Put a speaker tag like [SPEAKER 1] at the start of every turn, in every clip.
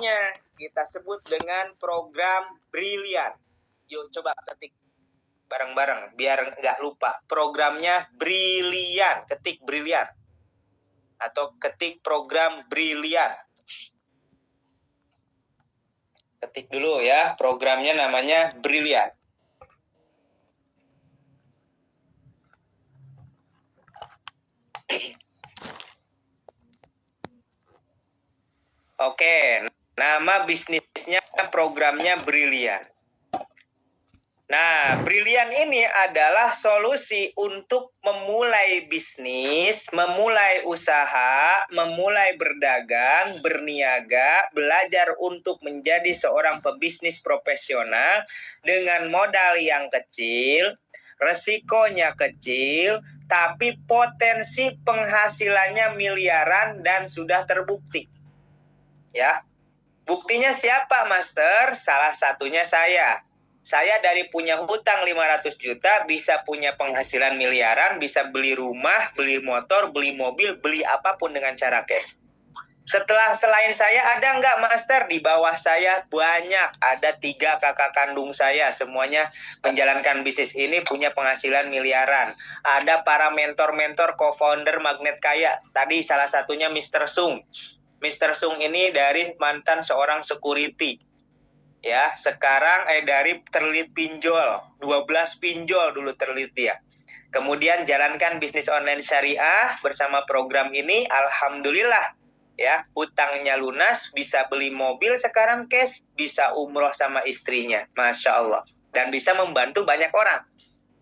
[SPEAKER 1] namanya kita sebut dengan program brilian. Yuk coba ketik bareng-bareng biar nggak lupa. Programnya brilian, ketik brilian. Atau ketik program brilian. Ketik dulu ya, programnya namanya brilian. Oke, nama bisnisnya programnya brilian. Nah, brilian ini adalah solusi untuk memulai bisnis, memulai usaha, memulai berdagang, berniaga, belajar untuk menjadi seorang pebisnis profesional dengan modal yang kecil, resikonya kecil, tapi potensi penghasilannya miliaran dan sudah terbukti. Ya. Buktinya siapa, Master? Salah satunya saya. Saya dari punya hutang 500 juta bisa punya penghasilan miliaran, bisa beli rumah, beli motor, beli mobil, beli apapun dengan cara cash. Selain saya ada nggak, Master? Di bawah saya banyak. Ada 3 kakak kandung saya. Semuanya menjalankan bisnis ini punya penghasilan miliaran. Ada para mentor-mentor co-founder Magnet Kaya. Tadi salah satunya Mr. Sung. Mr. Sung ini dari mantan seorang security. Ya, sekarang dari terlit pinjol, 12 pinjol dulu terlit ya. Kemudian jalankan bisnis online syariah bersama program ini, alhamdulillah ya, hutangnya lunas, bisa beli mobil sekarang cash, bisa umroh sama istrinya, Masya Allah, dan bisa membantu banyak orang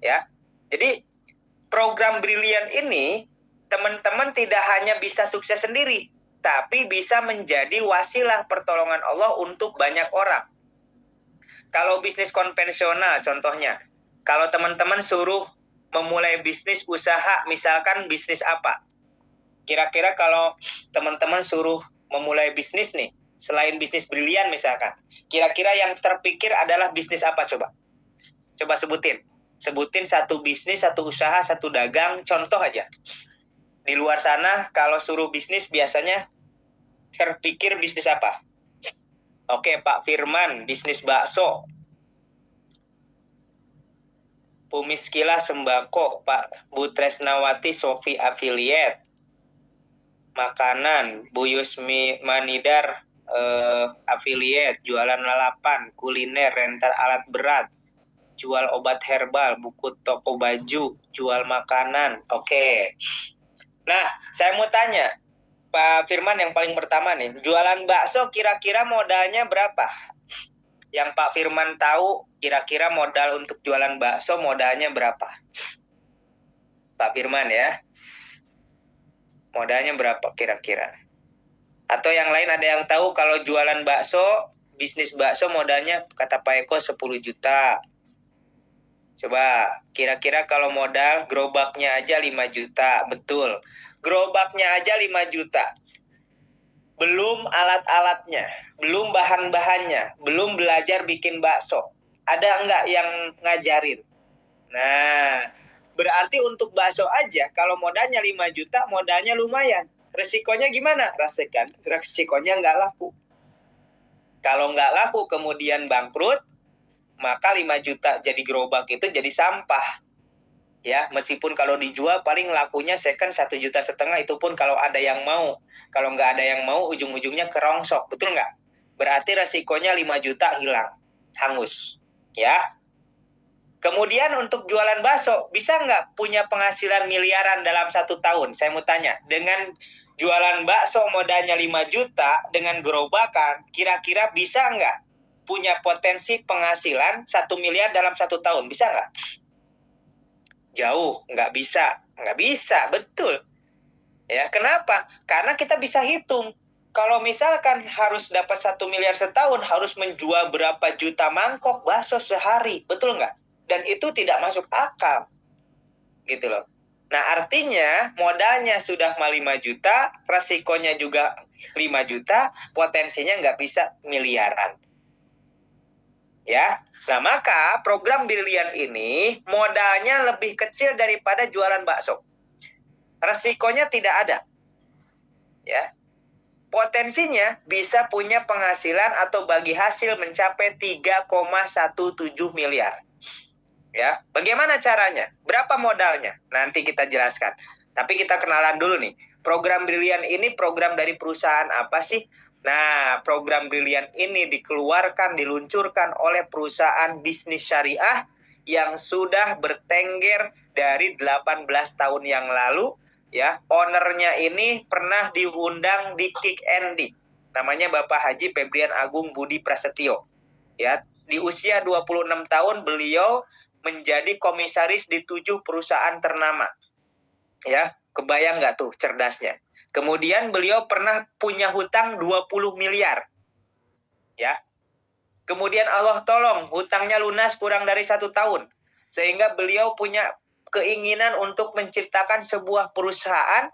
[SPEAKER 1] ya. Jadi program brilian ini teman-teman tidak hanya bisa sukses sendiri, tapi bisa menjadi wasilah pertolongan Allah untuk banyak orang. Kalau bisnis konvensional contohnya, kalau teman-teman suruh memulai bisnis usaha, misalkan bisnis apa? Kira-kira kalau teman-teman suruh memulai bisnis nih, selain bisnis brilian misalkan, kira-kira yang terpikir adalah bisnis apa coba? Coba sebutin. Sebutin satu bisnis, satu usaha, satu dagang, contoh aja. Di luar sana kalau suruh bisnis biasanya terpikir bisnis apa? Oke, Pak Firman, bisnis bakso. Pumiskila Sembako, Pak Bu Tresnawati, Sofi Affiliate. Makanan, Bu Yusmi Manidar, Affiliate. Jualan lalapan, kuliner, rental alat berat. Jual obat herbal, buku toko baju, jual makanan. Oke. Nah, saya mau tanya, Pak Firman yang paling pertama nih, jualan bakso kira-kira modalnya berapa? Yang Pak Firman tahu kira-kira modal untuk jualan bakso modalnya berapa? Pak Firman ya. Modalnya berapa kira-kira? Atau yang lain ada yang tahu kalau jualan bakso, bisnis bakso modalnya kata Pak Eko 10 juta. Coba, kira-kira kalau modal gerobaknya aja 5 juta. Betul. Gerobaknya aja 5 juta. Belum alat-alatnya, belum bahan-bahannya, belum belajar bikin bakso. Ada nggak yang ngajarin? Nah, berarti untuk bakso aja, kalau modalnya 5 juta, modalnya lumayan. Resikonya gimana? Resikonya nggak laku. Kalau nggak laku kemudian bangkrut, maka 5 juta jadi gerobak itu jadi sampah. Ya, meskipun kalau dijual paling lakunya second 1,5 juta, itu pun kalau ada yang mau. Kalau nggak ada yang mau, ujung-ujungnya kerongsok, betul nggak? Berarti resikonya 5 juta hilang, hangus. Ya. Kemudian untuk jualan bakso, bisa nggak punya penghasilan miliaran dalam 1 tahun? Saya mau tanya, dengan jualan bakso modalnya 5 juta, dengan gerobakan, kira-kira bisa nggak punya potensi penghasilan 1 miliar dalam 1 tahun? Bisa nggak? Jauh, nggak bisa, betul. Ya, kenapa? Karena kita bisa hitung. Kalau misalkan harus dapat 1 miliar setahun, harus menjual berapa juta mangkok bakso sehari, betul nggak? Dan itu tidak masuk akal, gitu loh. Nah, artinya modalnya sudah 5 juta, resikonya juga 5 juta, potensinya nggak bisa miliaran. Ya, nah maka program brilian ini modalnya lebih kecil daripada jualan bakso. Resikonya tidak ada. Ya. potensinya bisa punya penghasilan atau bagi hasil mencapai 3,17 miliar. Ya, bagaimana caranya? Berapa modalnya? Nanti kita jelaskan. Tapi kita kenalan dulu nih. Program Brilian ini program dari perusahaan apa sih? Nah, program Brilian ini dikeluarkan, diluncurkan oleh perusahaan bisnis syariah yang sudah bertengger dari 18 tahun yang lalu. Ya, ownernya ini pernah diundang di Kick Andy. Namanya Bapak Haji Febrian Agung Budi Prasetyo. Ya, di usia 26 tahun beliau menjadi komisaris di 7 perusahaan ternama. Ya, kebayang nggak tuh cerdasnya? Kemudian beliau pernah punya hutang 20 miliar. Ya. Kemudian Allah tolong hutangnya lunas kurang dari 1 tahun. Sehingga beliau punya keinginan untuk menciptakan sebuah perusahaan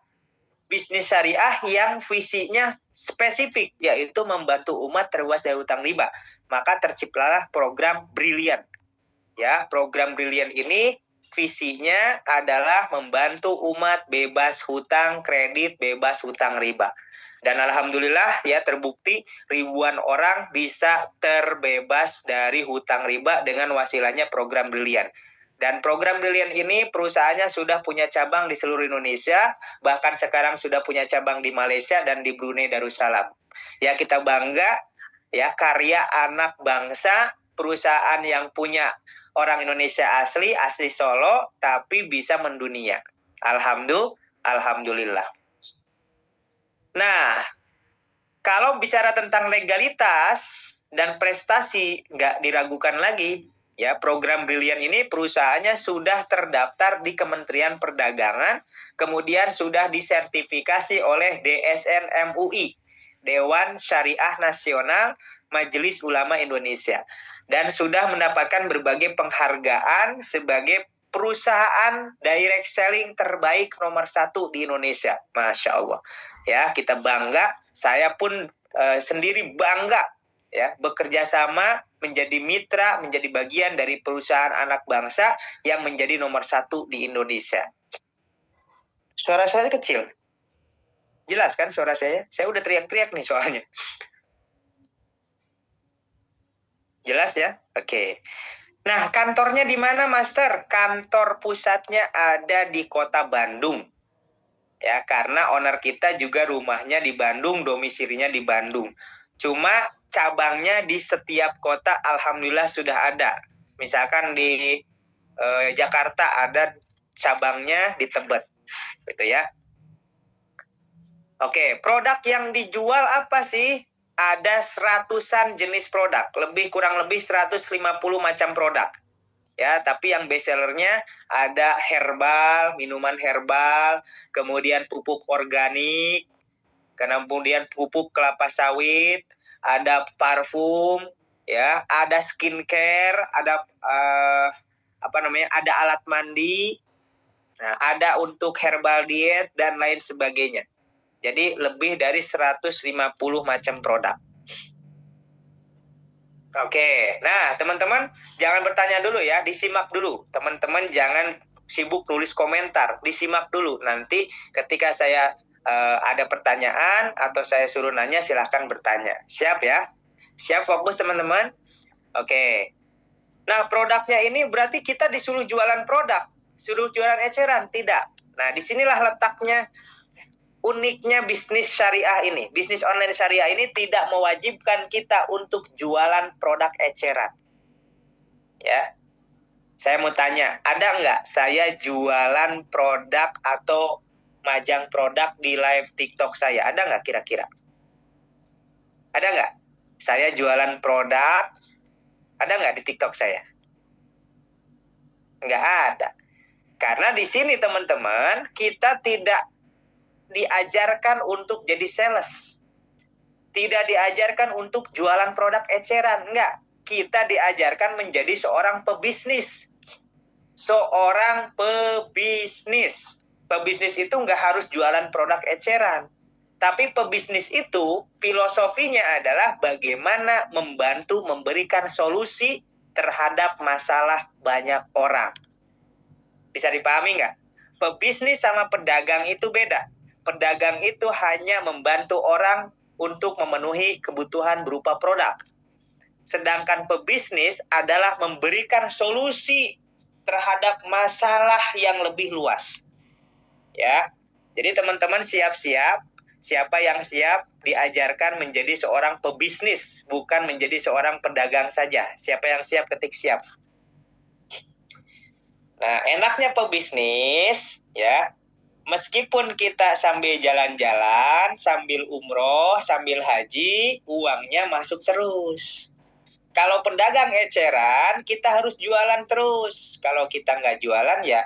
[SPEAKER 1] bisnis syariah yang visinya spesifik, yaitu membantu umat terbebas dari hutang riba. Maka terciptalah program Brilian. Ya, program Brilian ini visinya adalah membantu umat bebas hutang kredit, bebas hutang riba. Dan alhamdulillah ya terbukti ribuan orang bisa terbebas dari hutang riba dengan wasilahnya program Brilian. Dan program Brilian ini perusahaannya sudah punya cabang di seluruh Indonesia, bahkan sekarang sudah punya cabang di Malaysia dan di Brunei Darussalam. Ya, kita bangga ya, karya anak bangsa, perusahaan yang punya orang Indonesia asli Solo, tapi bisa mendunia. Alhamdulillah. Nah, kalau bicara tentang legalitas dan prestasi, nggak diragukan lagi. Ya, program Brilian ini perusahaannya sudah terdaftar di Kementerian Perdagangan, kemudian sudah disertifikasi oleh DSN MUI, Dewan Syariah Nasional Majelis Ulama Indonesia, dan sudah mendapatkan berbagai penghargaan sebagai perusahaan direct selling terbaik nomor 1 di Indonesia. Masya Allah. Ya, kita bangga. Saya pun sendiri bangga ya bekerja sama menjadi mitra, menjadi bagian dari perusahaan anak bangsa yang menjadi nomor 1 di Indonesia. Suara saya kecil. Jelas kan suara saya? Saya udah teriak-teriak nih soalnya. Jelas ya? Oke. Nah, kantornya di mana, Master? Kantor pusatnya ada di Kota Bandung. Ya, karena owner kita juga rumahnya di Bandung, domisilinya di Bandung. Cuma cabangnya di setiap kota alhamdulillah sudah ada. Misalkan di Jakarta ada cabangnya di Tebet. Gitu ya. Oke, produk yang dijual apa sih? Ada seratusan jenis produk, kurang lebih 150 macam produk. Ya, tapi yang best sellernya ada herbal, minuman herbal, kemudian pupuk organik, kemudian pupuk kelapa sawit, ada parfum, ya, ada skincare, ada ada alat mandi, nah, ada untuk herbal diet dan lain sebagainya. Jadi lebih dari 150 macam produk. Oke, nah teman-teman jangan bertanya dulu ya, disimak dulu. Teman-teman jangan sibuk nulis komentar, disimak dulu. Nanti ketika saya ada pertanyaan atau saya suruh nanya, silahkan bertanya. Siap ya? Siap fokus teman-teman? Oke. Nah, produknya ini berarti kita disuruh jualan produk, suruh jualan eceran? Tidak. Nah, disinilah letaknya uniknya bisnis syariah ini. Bisnis online syariah ini tidak mewajibkan kita untuk jualan produk eceran. Ya. Saya mau tanya, ada nggak saya jualan produk atau majang produk di live TikTok saya? Ada nggak kira-kira? Ada nggak? Saya jualan produk, ada nggak di TikTok saya? Nggak ada. Karena di sini teman-teman, kita tidak diajarkan untuk jadi sales. Tidak diajarkan untuk jualan produk eceran. Enggak. Kita diajarkan menjadi seorang pebisnis. Seorang pebisnis. Pebisnis itu enggak harus jualan produk eceran. Tapi pebisnis itu filosofinya adalah bagaimana membantu memberikan solusi terhadap masalah banyak orang. Bisa dipahami nggak? Pebisnis sama pedagang itu beda. Pedagang itu hanya membantu orang untuk memenuhi kebutuhan berupa produk. Sedangkan pebisnis adalah memberikan solusi terhadap masalah yang lebih luas. Ya. Jadi teman-teman siap-siap, siapa yang siap diajarkan menjadi seorang pebisnis, bukan menjadi seorang pedagang saja. Siapa yang siap ketik siap. Nah, enaknya pebisnis ya, meskipun kita sambil jalan-jalan, sambil umroh, sambil haji, uangnya masuk terus. Kalau pedagang eceran, kita harus jualan terus. Kalau kita nggak jualan ya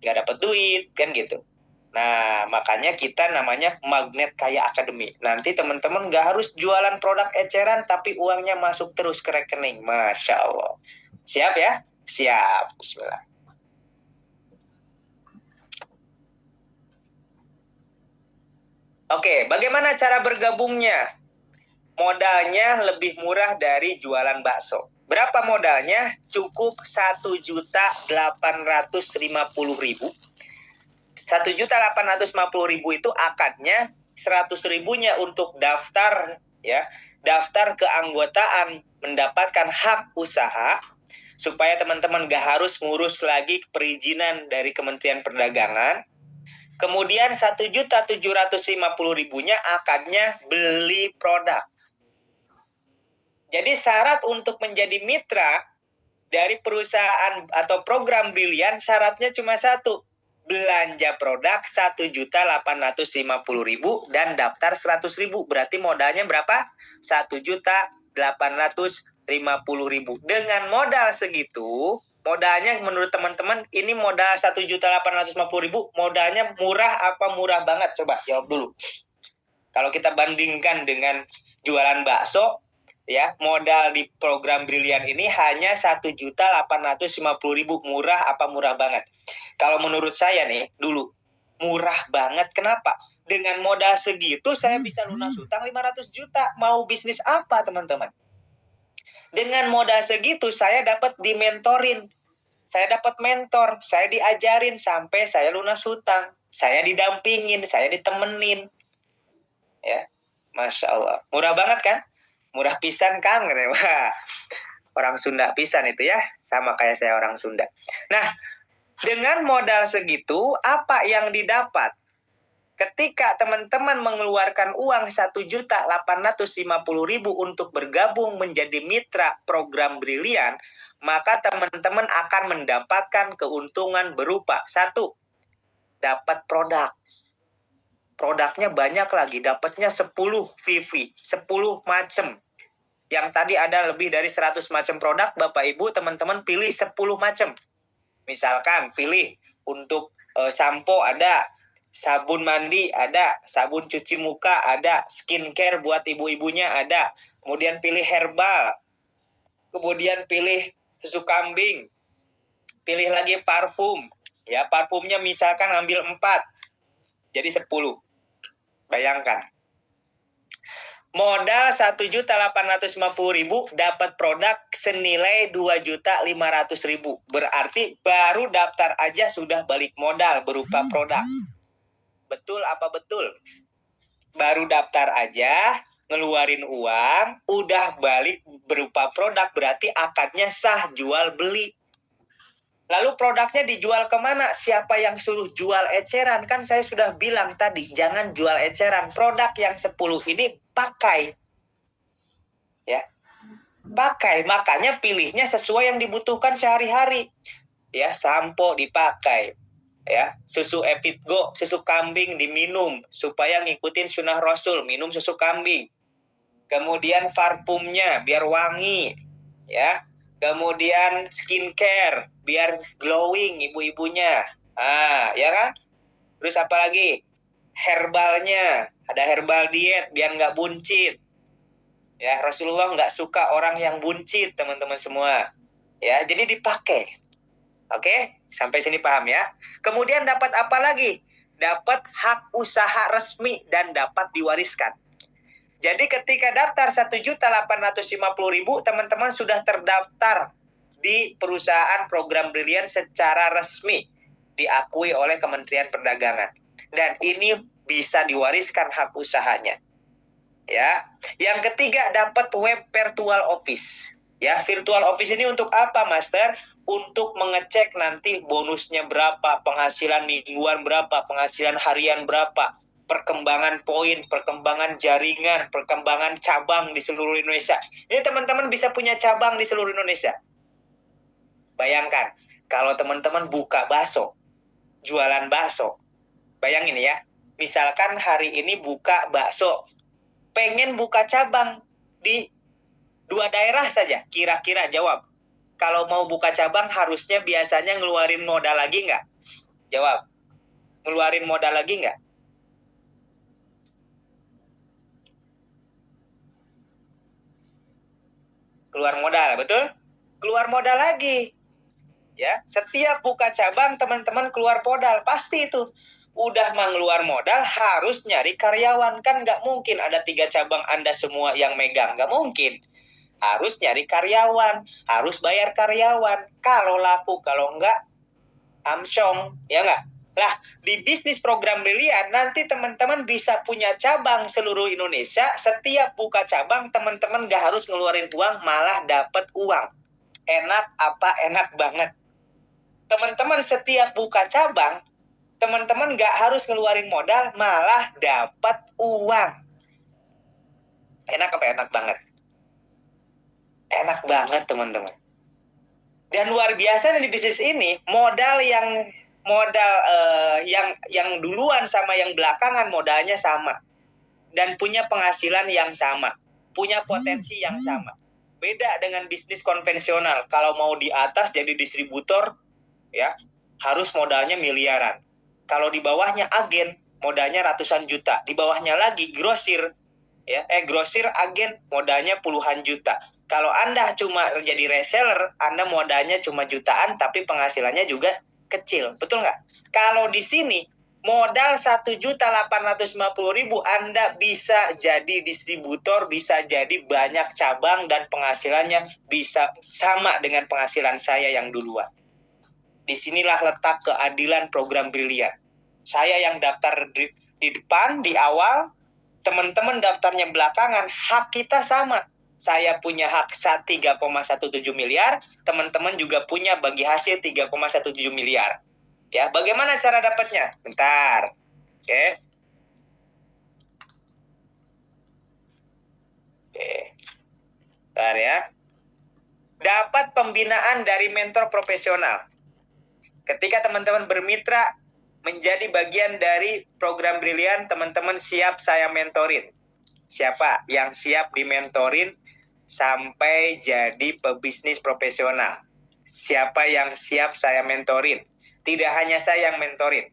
[SPEAKER 1] nggak dapat duit, kan gitu. Nah, makanya kita namanya Magnet Kaya Academy. Nanti teman-teman nggak harus jualan produk eceran, tapi uangnya masuk terus ke rekening. Masya Allah. Siap ya? Siap. Bismillah. Oke, bagaimana cara bergabungnya? Modalnya lebih murah dari jualan bakso. Berapa modalnya? Cukup 1.850.000. 1.850.000 itu akadnya, 100.000-nya untuk daftar ya, daftar keanggotaan mendapatkan hak usaha supaya teman-teman gak harus ngurus lagi perizinan dari Kementerian Perdagangan. Kemudian 1.750.000-nya akadnya beli produk. Jadi syarat untuk menjadi mitra dari perusahaan atau program Brilian, syaratnya cuma satu. Belanja produk 1.850.000 dan daftar 100.000. Berarti modalnya berapa? 1.850.000. Dengan modal segitu, modalnya menurut teman-teman ini modal 1.850.000, modalnya murah apa murah banget? Coba jawab dulu. Kalau kita bandingkan dengan jualan bakso, ya, modal di program Brilian ini hanya 1.850.000. Murah apa murah banget? Kalau menurut saya nih, dulu murah banget. Kenapa? Dengan modal segitu saya bisa lunas hutang 500 juta. Mau bisnis apa, teman-teman? Dengan modal segitu saya dapat dimentorin. Saya dapat mentor, saya diajarin sampai saya lunas hutang. Saya didampingin, saya ditemenin. Ya, Masya Allah. Murah banget kan? Murah pisan kan? Wah, orang Sunda pisan itu ya. Sama kayak saya orang Sunda. Nah, dengan modal segitu, apa yang didapat? Ketika teman-teman mengeluarkan uang 1.850.000 untuk bergabung menjadi mitra program Brilian, maka teman-teman akan mendapatkan keuntungan berupa 1. Dapat produk. Produknya banyak lagi, dapatnya 10 VV, 10 macam. Yang tadi ada lebih dari 100 macam produk, Bapak Ibu teman-teman pilih 10 macam. Misalkan pilih untuk sampo ada, sabun mandi ada, sabun cuci muka ada, skincare buat ibu-ibunya ada, kemudian pilih herbal, kemudian pilih susu kambing, pilih lagi parfum. Ya, parfumnya misalkan ambil 4, jadi 10. Bayangkan. Modal 1.850.000 dapat produk senilai 2.500.000. Berarti baru daftar aja sudah balik modal berupa produk. Betul apa betul? Baru daftar aja, ngeluarin uang, udah balik berupa produk, berarti akadnya sah jual beli. Lalu produknya dijual kemana? Siapa yang suruh jual eceran? Kan saya sudah bilang tadi, jangan jual eceran. Produk yang 10 ini pakai. Ya, pakai. Makanya pilihnya sesuai yang dibutuhkan sehari-hari. Ya, sampo dipakai. Ya, susu Epitgo, susu kambing diminum supaya ngikutin sunnah Rasul, minum susu kambing. Kemudian parfumnya biar wangi. Ya. Kemudian skincare biar glowing ibu-ibunya. Ya kan? Terus apa lagi? Herbalnya, ada herbal diet biar nggak buncit. Ya, Rasulullah nggak suka orang yang buncit, teman-teman semua. Ya, jadi dipakai. Oke, sampai sini paham ya. Kemudian dapat apa lagi? Dapat hak usaha resmi dan dapat diwariskan. Jadi ketika daftar 1.850.000, teman-teman sudah terdaftar di perusahaan program Brilian secara resmi, diakui oleh Kementerian Perdagangan. Dan ini bisa diwariskan hak usahanya. Ya. Yang ketiga, dapat web virtual office. Ya, virtual office ini untuk apa, Master? Untuk mengecek nanti bonusnya berapa, penghasilan mingguan berapa, penghasilan harian berapa, perkembangan poin, perkembangan jaringan, perkembangan cabang di seluruh Indonesia. Ini teman-teman bisa punya cabang di seluruh Indonesia. Bayangkan, kalau teman-teman buka bakso, jualan bakso. Bayangin ya, misalkan hari ini buka bakso, pengen buka cabang di 2 daerah saja, kira-kira jawab. Kalau mau buka cabang harusnya biasanya ngeluarin modal lagi nggak? Jawab. Ngeluarin modal lagi nggak? Keluar modal, betul? Keluar modal lagi. Ya, setiap buka cabang teman-teman keluar modal, pasti itu. Udah mengeluar modal harus nyari karyawan, kan nggak mungkin ada 3 cabang Anda semua yang megang, nggak mungkin. Harus nyari karyawan, harus bayar karyawan. Kalau laku, kalau enggak, amsyong, ya nggak? Lah, di bisnis program brilian, nanti teman-teman bisa punya cabang seluruh Indonesia. Setiap buka cabang, teman-teman nggak harus ngeluarin uang, malah dapat uang. Enak apa? Enak banget. Teman-teman setiap buka cabang, teman-teman nggak harus ngeluarin modal, malah dapat uang. Enak apa? Enak banget. Enak banget, teman-teman. Dan luar biasa di bisnis ini, modal yang duluan sama yang belakangan modalnya sama dan punya penghasilan yang sama, punya potensi yang sama. Beda dengan bisnis konvensional. Kalau mau di atas jadi distributor, ya harus modalnya miliaran. Kalau di bawahnya agen, modalnya ratusan juta. Di bawahnya lagi grosir, grosir agen modalnya puluhan juta. Kalau Anda cuma jadi reseller, Anda modalnya cuma jutaan, tapi penghasilannya juga kecil. Betul nggak? Kalau di sini, modal 1.850.000, Anda bisa jadi distributor, bisa jadi banyak cabang, dan penghasilannya bisa sama dengan penghasilan saya yang duluan. Disinilah letak keadilan program brilian. Saya yang daftar di depan, di awal, teman-teman daftarnya belakangan, hak kita sama. Saya punya hak 3,17 miliar, teman-teman juga punya bagi hasil 3,17 miliar. Ya, bagaimana cara dapatnya? Bentar. Oke. Bentar ya. Dapat pembinaan dari mentor profesional. Ketika teman-teman bermitra menjadi bagian dari program brilian, teman-teman siap saya mentorin. Siapa yang siap dimentorin sampai jadi pebisnis profesional? Siapa yang siap saya mentorin? Tidak hanya saya yang mentorin.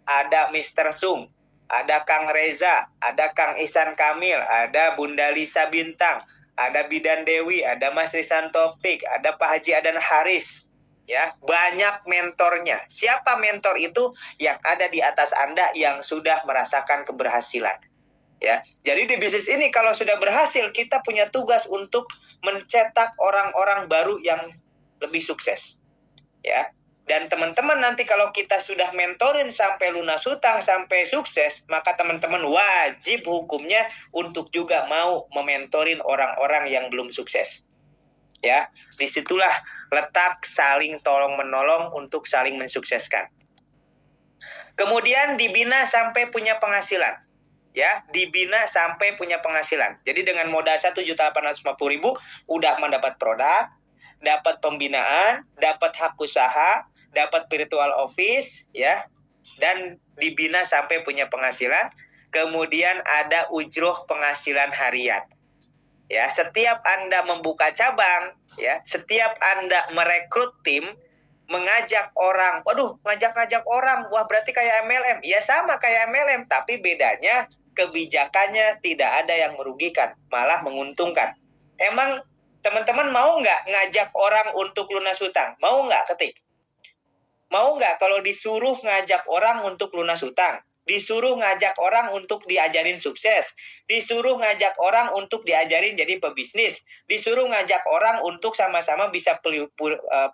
[SPEAKER 1] Ada Mr. Sung, ada Kang Reza, ada Kang Ihsan Kamil, ada Bunda Lisa Bintang, ada Bidan Dewi, ada Mas Risan Taufik, ada Pak Haji Adan Haris. Ya, banyak mentornya. Siapa mentor itu? Yang ada di atas Anda yang sudah merasakan keberhasilan. Ya, jadi di bisnis ini kalau sudah berhasil, kita punya tugas untuk mencetak orang-orang baru yang lebih sukses. Ya. Dan teman-teman nanti kalau kita sudah mentorin sampai lunas hutang, sampai sukses, maka teman-teman wajib hukumnya untuk juga mau mementorin orang-orang yang belum sukses. Ya, disitulah letak saling tolong-menolong untuk saling mensukseskan. Kemudian dibina sampai punya penghasilan. Ya, dibina sampai punya penghasilan. Jadi dengan modal 1.850.000 udah mendapat produk, dapat pembinaan, dapat hak usaha, dapat virtual office, ya, dan dibina sampai punya penghasilan. Kemudian ada ujroh penghasilan harian. Ya, setiap Anda membuka cabang, ya, setiap Anda merekrut tim, mengajak orang, ngajak-ngajak orang, wah berarti kayak MLM. Ya sama kayak MLM, tapi bedanya kebijakannya tidak ada yang merugikan, malah menguntungkan. Emang teman-teman mau nggak ngajak orang untuk lunas hutang? Mau nggak? Ketik. Mau nggak kalau disuruh ngajak orang untuk lunas hutang? Disuruh ngajak orang untuk diajarin sukses, disuruh ngajak orang untuk diajarin jadi pebisnis, disuruh ngajak orang untuk sama-sama bisa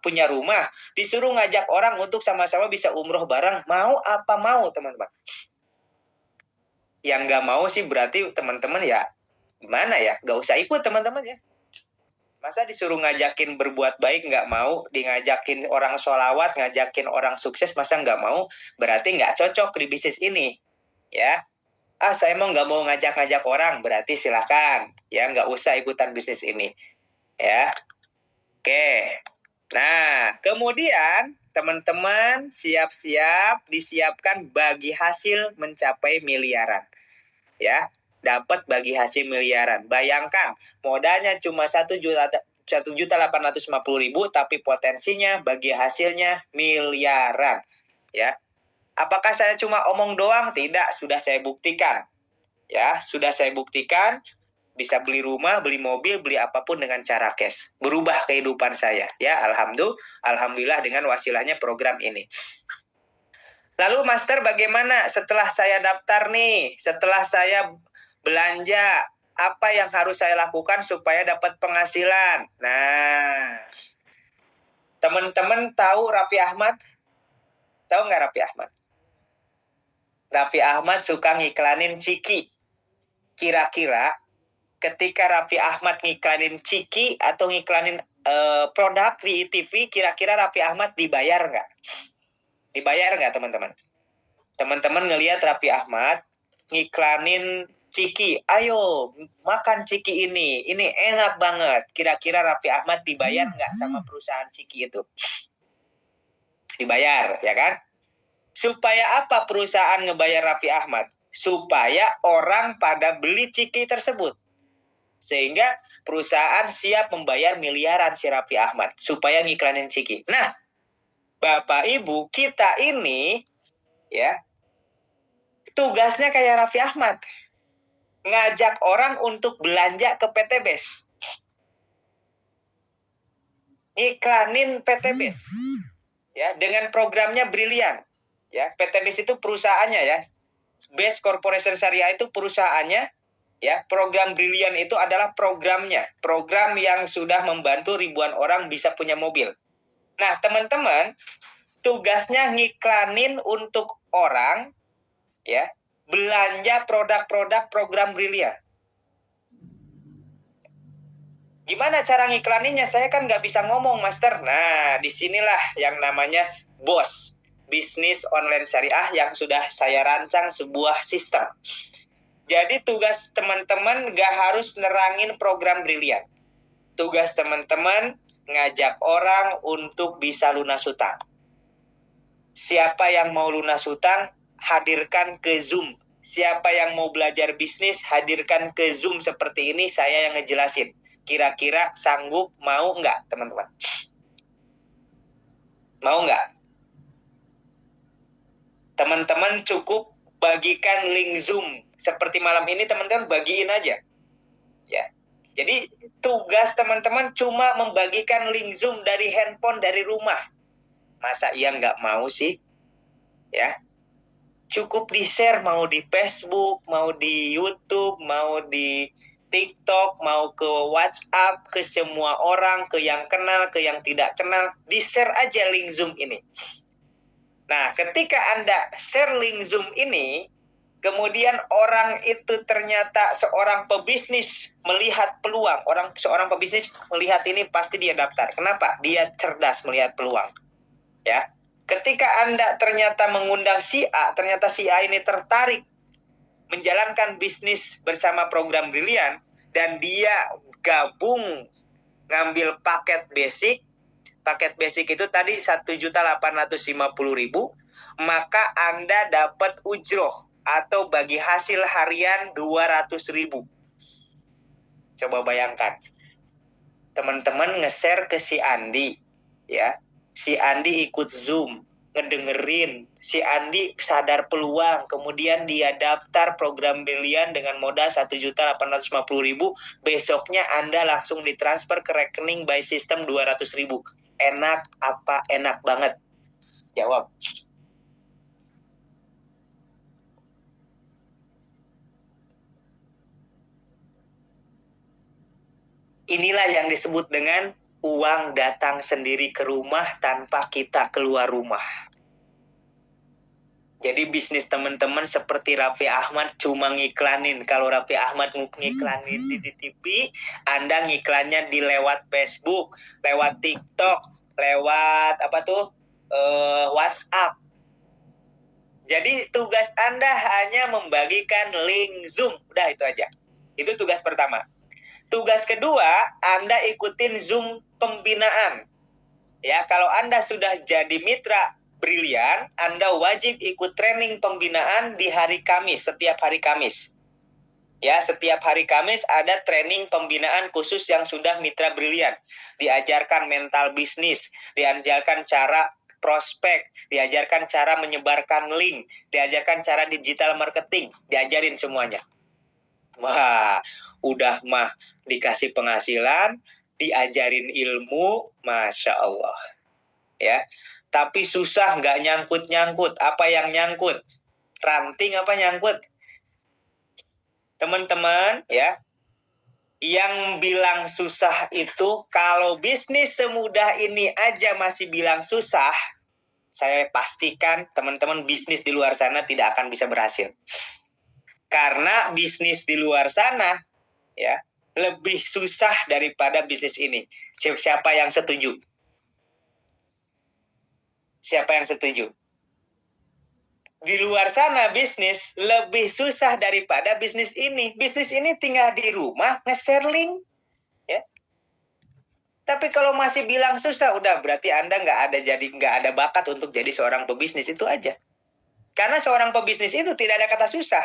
[SPEAKER 1] punya rumah, disuruh ngajak orang untuk sama-sama bisa umroh bareng. Mau apa mau, teman-teman? Yang nggak mau sih berarti teman-teman ya Gimana ya? Nggak usah ikut teman-teman ya. Masa disuruh ngajakin berbuat baik nggak mau, ngajakin orang sholawat, ngajakin orang sukses, masa nggak mau? Berarti nggak cocok di bisnis ini, ya. Saya mau nggak mau ngajak-ngajak orang, berarti silakan, ya nggak usah ikutan bisnis ini, ya. Oke. Nah, kemudian teman-teman siap-siap disiapkan bagi hasil mencapai miliaran, ya. Dapat bagi hasil miliaran. Bayangkan modalnya cuma 1.850.000 tapi potensinya bagi hasilnya miliaran, ya. Apakah saya cuma omong doang? Tidak, sudah saya buktikan. Ya, sudah saya buktikan bisa beli rumah, beli mobil, beli apapun dengan cara cash. Berubah kehidupan saya, ya. Alhamdulillah dengan wasilahnya program ini. Lalu Master bagaimana setelah saya daftar nih, setelah saya belanja, apa yang harus saya lakukan supaya dapat penghasilan? Nah, teman-teman tahu Raffi Ahmad? Tahu nggak Raffi Ahmad? Raffi Ahmad suka ngiklanin Ciki. Kira-kira ketika Raffi Ahmad ngiklanin Ciki atau ngiklanin produk di TV, kira-kira Raffi Ahmad dibayar nggak? Dibayar nggak teman-teman? Teman-teman ngelihat Raffi Ahmad ngiklanin Ciki, ayo makan Ciki ini enak banget. Kira-kira Raffi Ahmad dibayar nggak sama perusahaan Ciki itu? Dibayar, ya kan? Supaya apa perusahaan ngebayar Raffi Ahmad? Supaya orang pada beli Ciki tersebut. Sehingga perusahaan siap membayar miliaran si Raffi Ahmad supaya ngiklanin Ciki. Nah, Bapak Ibu, kita ini ya tugasnya kayak Raffi Ahmad. Ngajak orang untuk belanja ke PT BES. Iklanin PT BES. Ya, dengan programnya brilian. Ya, PT BES itu perusahaannya ya. BES Corporation Syariah itu perusahaannya, ya. Program brilian itu adalah programnya. Program yang sudah membantu ribuan orang bisa punya mobil. Nah, teman-teman, tugasnya ngiklanin untuk orang ya belanja produk-produk program brilian. Gimana cara ngiklaninnya? Saya kan nggak bisa ngomong, Master. Nah, disinilah yang namanya BOS, Bisnis Online Syariah, yang sudah saya rancang sebuah sistem. Jadi tugas teman-teman nggak harus nerangin program brilian. Tugas teman-teman ngajak orang untuk bisa lunas hutang. Siapa yang mau lunas hutang, hadirkan ke Zoom. Siapa yang mau belajar bisnis, hadirkan ke Zoom seperti ini, saya yang ngejelasin. Kira-kira sanggup, mau nggak teman-teman? Mau nggak? Teman-teman cukup bagikan link Zoom. Seperti malam ini teman-teman bagiin aja. Ya. Jadi tugas teman-teman cuma membagikan link Zoom dari handphone, dari rumah. Masa iya nggak mau sih? Ya. Cukup di-share, mau di Facebook, mau di YouTube, mau di TikTok, mau ke WhatsApp, ke semua orang, ke yang kenal, ke yang tidak kenal, di-share aja link Zoom ini. Nah, ketika Anda share link Zoom ini, kemudian orang itu ternyata seorang pebisnis melihat peluang, seorang pebisnis melihat ini, pasti dia daftar. Kenapa? Dia cerdas melihat peluang. Ya. Ketika Anda ternyata mengundang si A, ternyata si A ini tertarik menjalankan bisnis bersama program brilian, dan dia gabung ngambil paket basic. Paket basic itu tadi 1.850.000, maka Anda dapat ujroh atau bagi hasil harian 200.000. Coba bayangkan. Teman-teman nge-share ke si Andi, ya. Si Andi ikut Zoom, ngedengerin. Si Andi sadar peluang, kemudian dia daftar program brilian dengan modal 1.850.000. Besoknya Anda langsung ditransfer ke rekening by system 200.000. Enak apa? Enak banget. Jawab. Inilah yang disebut dengan uang datang sendiri ke rumah tanpa kita keluar rumah. Jadi bisnis teman-teman seperti Raffi Ahmad cuma ngiklanin. Kalau Raffi Ahmad ngiklanin di TV, Anda ngiklannya di lewat Facebook, lewat TikTok, lewat WhatsApp. Jadi tugas Anda hanya membagikan link Zoom. Udah itu aja. Itu tugas pertama. Tugas kedua, Anda ikutin Zoom pembinaan. Ya, kalau Anda sudah jadi mitra Brilian, Anda wajib ikut training pembinaan di hari Kamis, setiap hari Kamis. Ya, setiap hari Kamis ada training pembinaan khusus yang sudah mitra Brilian. Diajarkan mental bisnis, diajarkan cara prospek, diajarkan cara menyebarkan link, diajarkan cara digital marketing, diajarin semuanya. Wah, udah mah dikasih penghasilan, diajarin ilmu, Masya Allah. Ya, tapi susah, nggak nyangkut-nyangkut. Apa yang nyangkut? Ranting apa nyangkut? Teman-teman, ya, yang bilang susah itu, kalau bisnis semudah ini aja masih bilang susah, saya pastikan teman-teman bisnis di luar sana tidak akan bisa berhasil. Karena bisnis di luar sana, ya, lebih susah daripada bisnis ini. Siapa yang setuju? Siapa yang setuju? Di luar sana bisnis lebih susah daripada bisnis ini. Bisnis ini tinggal di rumah nge-share link, ya. Tapi kalau masih bilang susah, udah berarti Anda nggak ada bakat untuk jadi seorang pebisnis, itu aja. Karena seorang pebisnis itu tidak ada kata susah.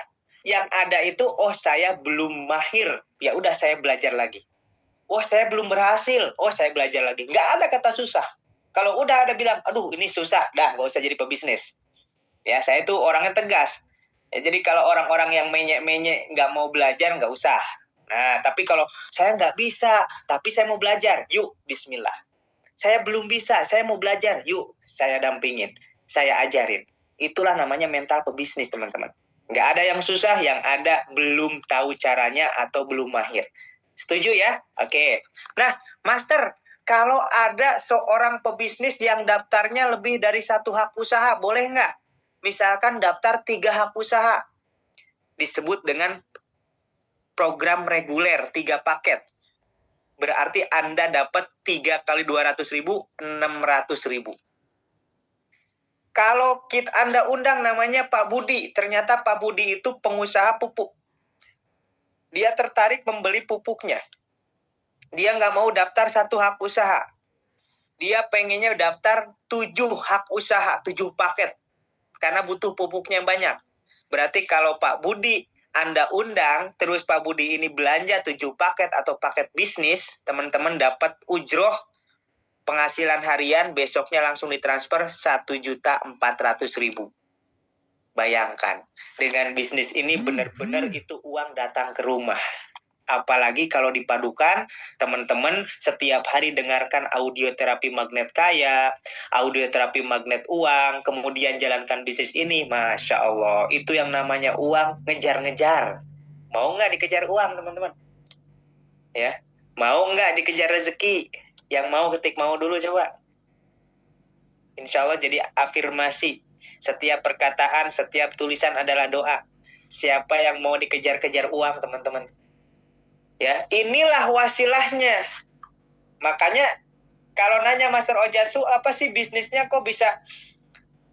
[SPEAKER 1] Yang ada itu, oh saya belum mahir, ya udah saya belajar lagi. Oh saya belum berhasil, oh saya belajar lagi. Nggak ada kata susah. Kalau udah ada bilang, aduh ini susah, dah nggak usah jadi pebisnis. Ya, saya tuh orangnya tegas. Ya, jadi kalau orang-orang yang menyek-menyek nggak mau belajar, nggak usah. Nah, tapi kalau saya nggak bisa, tapi saya mau belajar, yuk, bismillah. Saya belum bisa, saya mau belajar, yuk, saya dampingin, saya ajarin. Itulah namanya mental pebisnis, teman-teman. Nggak ada yang susah, yang ada belum tahu caranya atau belum mahir. Setuju ya? Oke. Nah, Master, kalau ada seorang pebisnis yang daftarnya lebih dari satu hak usaha, boleh nggak? Misalkan daftar 3 hak usaha, disebut dengan program reguler 3 paket. Berarti Anda dapat 3 kali 200.000, 600.000. Kalau Anda undang namanya Pak Budi, ternyata Pak Budi itu pengusaha pupuk. Dia tertarik membeli pupuknya. Dia nggak mau daftar 1 hak usaha. Dia pengennya daftar 7 hak usaha, 7 paket. Karena butuh pupuknya banyak. Berarti kalau Pak Budi Anda undang, terus Pak Budi ini belanja 7 paket atau paket bisnis, teman-teman dapat ujroh penghasilan harian, besoknya langsung ditransfer 1.400.000. Bayangkan, dengan bisnis ini benar-benar itu uang datang ke rumah. Apalagi kalau dipadukan, teman-teman setiap hari dengarkan audio terapi magnet kaya, audio terapi magnet uang, kemudian jalankan bisnis ini, Masya Allah. Itu yang namanya uang ngejar-ngejar. Mau nggak dikejar uang, teman-teman? Ya, mau nggak dikejar rezeki? Yang mau ketik mau dulu coba. Insya Allah jadi afirmasi. Setiap perkataan, setiap tulisan adalah doa. Siapa yang mau dikejar-kejar uang, teman-teman? Ya, inilah wasilahnya. Makanya kalau nanya Master Ojatsu, apa sih bisnisnya kok bisa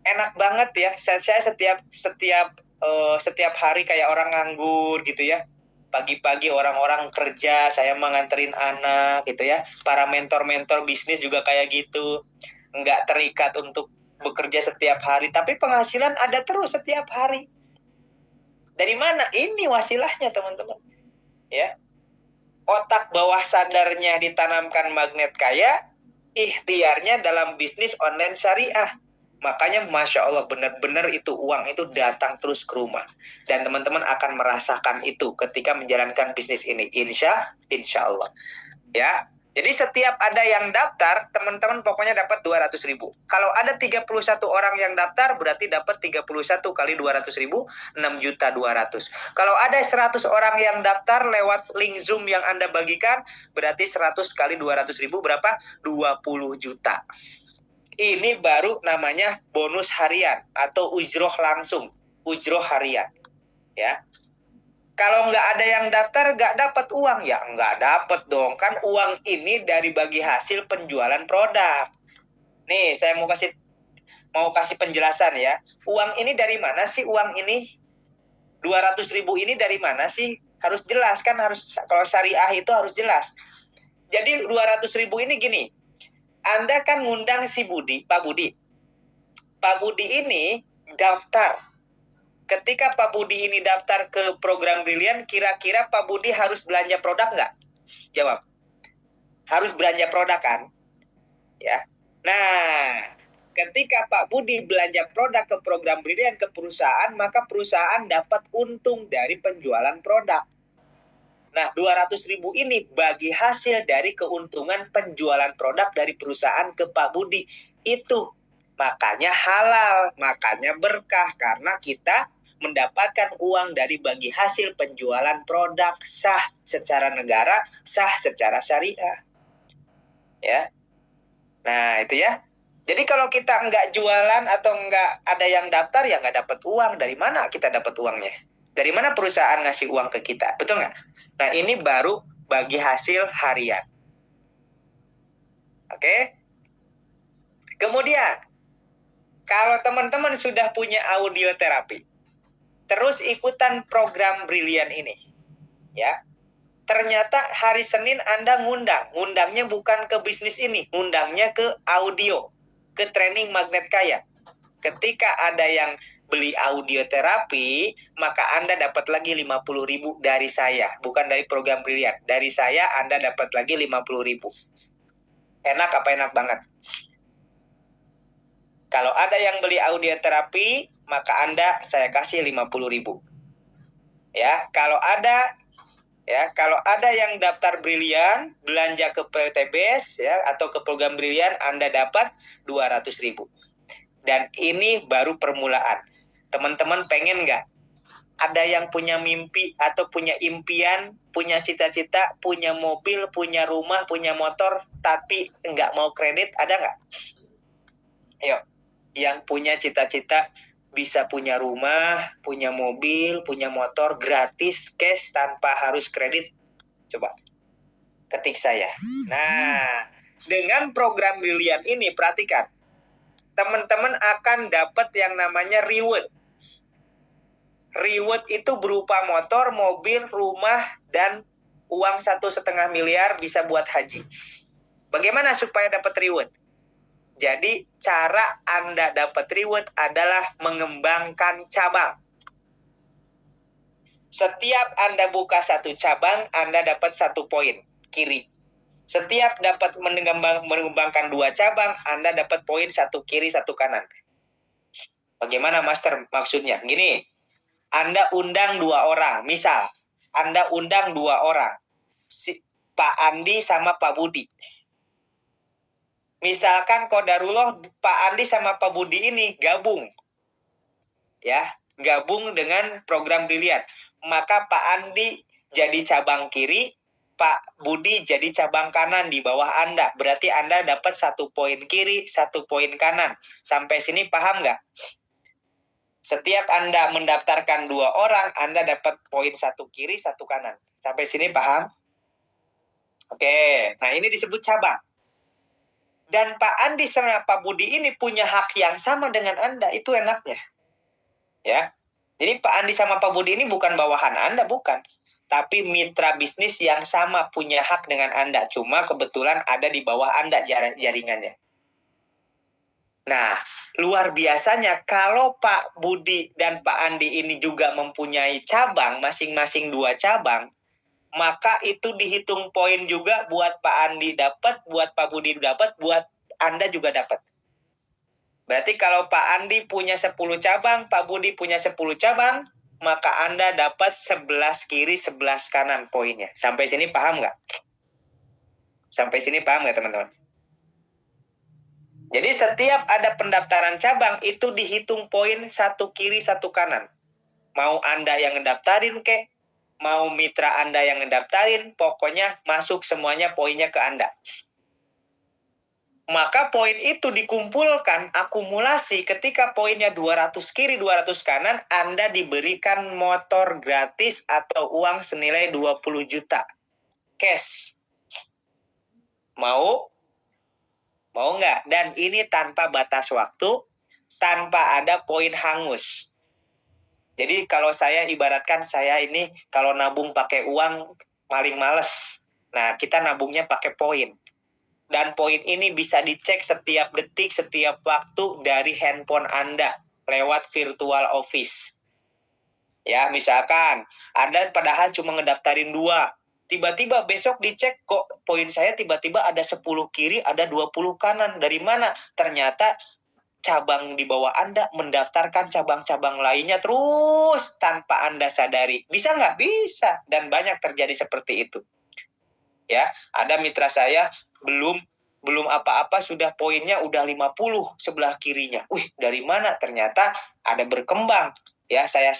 [SPEAKER 1] enak banget ya? Saya setiap hari kayak orang nganggur gitu ya. Pagi-pagi orang-orang kerja, saya menganterin anak gitu ya. Para mentor-mentor bisnis juga kayak gitu. Nggak terikat untuk bekerja setiap hari, tapi penghasilan ada terus setiap hari. Dari mana? Ini wasilahnya, teman-teman. Ya. Otak bawah sadarnya ditanamkan magnet kaya, ikhtiarnya dalam bisnis online syariah. Makanya Masya Allah, benar-benar itu uang itu datang terus ke rumah. Dan teman-teman akan merasakan itu ketika menjalankan bisnis ini. Insya Allah. Ya. Jadi setiap ada yang daftar, teman-teman pokoknya dapat 200.000. Kalau ada 31 orang yang daftar, berarti dapat 31 kali 200.000, 6.200.000. Kalau ada 100 orang yang daftar lewat link Zoom yang Anda bagikan, berarti 100 kali 200.000 berapa? 20 juta. Ini baru namanya bonus harian atau ujroh langsung, ujroh harian. Ya, kalau nggak ada yang daftar, nggak dapat uang ya, nggak dapat dong. Kan uang ini dari bagi hasil penjualan produk. Nih, saya mau kasih penjelasan ya. Uang ini dari mana sih? Uang ini 200.000 ini dari mana sih? Harus jelas kan, kalau syariah itu harus jelas. Jadi 200.000 ini gini. Anda kan ngundang si Budi, Pak Budi. Pak Budi ini daftar. Ketika Pak Budi ini daftar ke program Brilian, kira-kira Pak Budi harus belanja produk nggak? Jawab. Harus belanja produk kan? Ya. Nah, ketika Pak Budi belanja produk ke program Brilian ke perusahaan, maka perusahaan dapat untung dari penjualan produk. Nah, 200.000 ini bagi hasil dari keuntungan penjualan produk dari perusahaan ke Pak Budi. Itu makanya halal, makanya berkah, karena kita mendapatkan uang dari bagi hasil penjualan produk, sah secara negara, sah secara syariah. Ya. Nah, itu ya. Jadi kalau kita nggak jualan atau nggak ada yang daftar, ya nggak dapat uang. Dari mana kita dapat uangnya? Dari mana perusahaan ngasih uang ke kita? Betul nggak? Nah, ini baru bagi hasil harian. Oke? Kemudian, kalau teman-teman sudah punya audioterapi, terus ikutan program Brilian ini, ya, ternyata hari Senin Anda ngundangnya bukan ke bisnis ini, ngundangnya ke audio, ke training Magnet Kaya. Ketika ada yang beli audioterapi, maka Anda dapat lagi 50.000 dari saya, bukan dari program Brilian. Dari saya Anda dapat lagi 50.000. Enak apa enak banget? Kalau ada yang beli audioterapi, maka saya kasih 50.000. Ya, kalau ada yang daftar Brilian, belanja ke PTBS ya atau ke program Brilian, Anda dapat 200.000. Dan ini baru permulaan. Teman-teman pengen nggak? Ada yang punya mimpi atau punya impian, punya cita-cita, punya mobil, punya rumah, punya motor, tapi nggak mau kredit, ada nggak? Ayo, yang punya cita-cita bisa punya rumah, punya mobil, punya motor, gratis, cash, tanpa harus kredit. Coba, ketik saya. Nah, dengan program Brilian ini, perhatikan. Teman-teman akan dapat yang namanya reward. Reward itu berupa motor, mobil, rumah, dan uang 1,5 miliar bisa buat haji. Bagaimana supaya dapat reward? Jadi cara Anda dapat reward adalah mengembangkan cabang. Setiap Anda buka satu cabang, Anda dapat 1 poin kiri. Setiap dapat mengembangkan 2 cabang, Anda dapat poin 1 kiri, 1 kanan. Bagaimana Master maksudnya? Gini, Anda undang 2 orang. Misal, Anda undang 2 orang. Pak Andi sama Pak Budi. Misalkan qadarullah Pak Andi sama Pak Budi ini gabung. Ya, gabung dengan program Brilian. Maka Pak Andi jadi cabang kiri, Pak Budi jadi cabang kanan di bawah Anda. Berarti Anda dapat 1 poin kiri, 1 poin kanan. Sampai sini paham nggak? Setiap Anda mendaftarkan 2 orang, Anda dapat poin 1 kiri, 1 kanan. Sampai sini paham? Oke, nah ini disebut cabang. Dan Pak Andi sama Pak Budi ini punya hak yang sama dengan Anda, itu enaknya. Ya. Jadi Pak Andi sama Pak Budi ini bukan bawahan Anda, bukan. Tapi mitra bisnis yang sama punya hak dengan Anda. Cuma kebetulan ada di bawah Anda jaringannya. Nah, luar biasanya kalau Pak Budi dan Pak Andi ini juga mempunyai cabang, masing-masing 2 cabang, maka itu dihitung poin juga buat Pak Andi dapat, buat Pak Budi dapat, buat Anda juga dapat. Berarti kalau Pak Andi punya 10 cabang, Pak Budi punya 10 cabang, maka Anda dapat 11 kiri, 11 kanan poinnya. Sampai sini paham nggak? Sampai sini paham nggak teman-teman? Jadi setiap ada pendaftaran cabang, itu dihitung poin 1 kiri, 1 kanan. Mau Anda yang ngedaftarin kek, mau mitra Anda yang ngedaftarin, pokoknya masuk semuanya poinnya ke Anda. Maka poin itu dikumpulkan, akumulasi, ketika poinnya 200 kiri, 200 kanan, Anda diberikan motor gratis atau uang senilai 20 juta. Cash. Mau? Mau nggak? Dan ini tanpa batas waktu, tanpa ada poin hangus. Jadi kalau saya ibaratkan, saya ini kalau nabung pakai uang paling males. Nah, kita nabungnya pakai poin. Dan poin ini bisa dicek setiap detik, setiap waktu dari handphone Anda lewat virtual office. Ya, misalkan Anda padahal cuma ngedaftarin 2. Tiba-tiba besok dicek, kok poin saya tiba-tiba ada 10 kiri, ada 20 kanan. Dari mana? Ternyata cabang di bawah Anda mendaftarkan cabang-cabang lainnya terus tanpa Anda sadari. Bisa nggak? Bisa. Dan banyak terjadi seperti itu. Ya, ada mitra saya belum apa-apa sudah poinnya udah 50 sebelah kirinya. Wih, dari mana? Ternyata ada berkembang. Ya, saya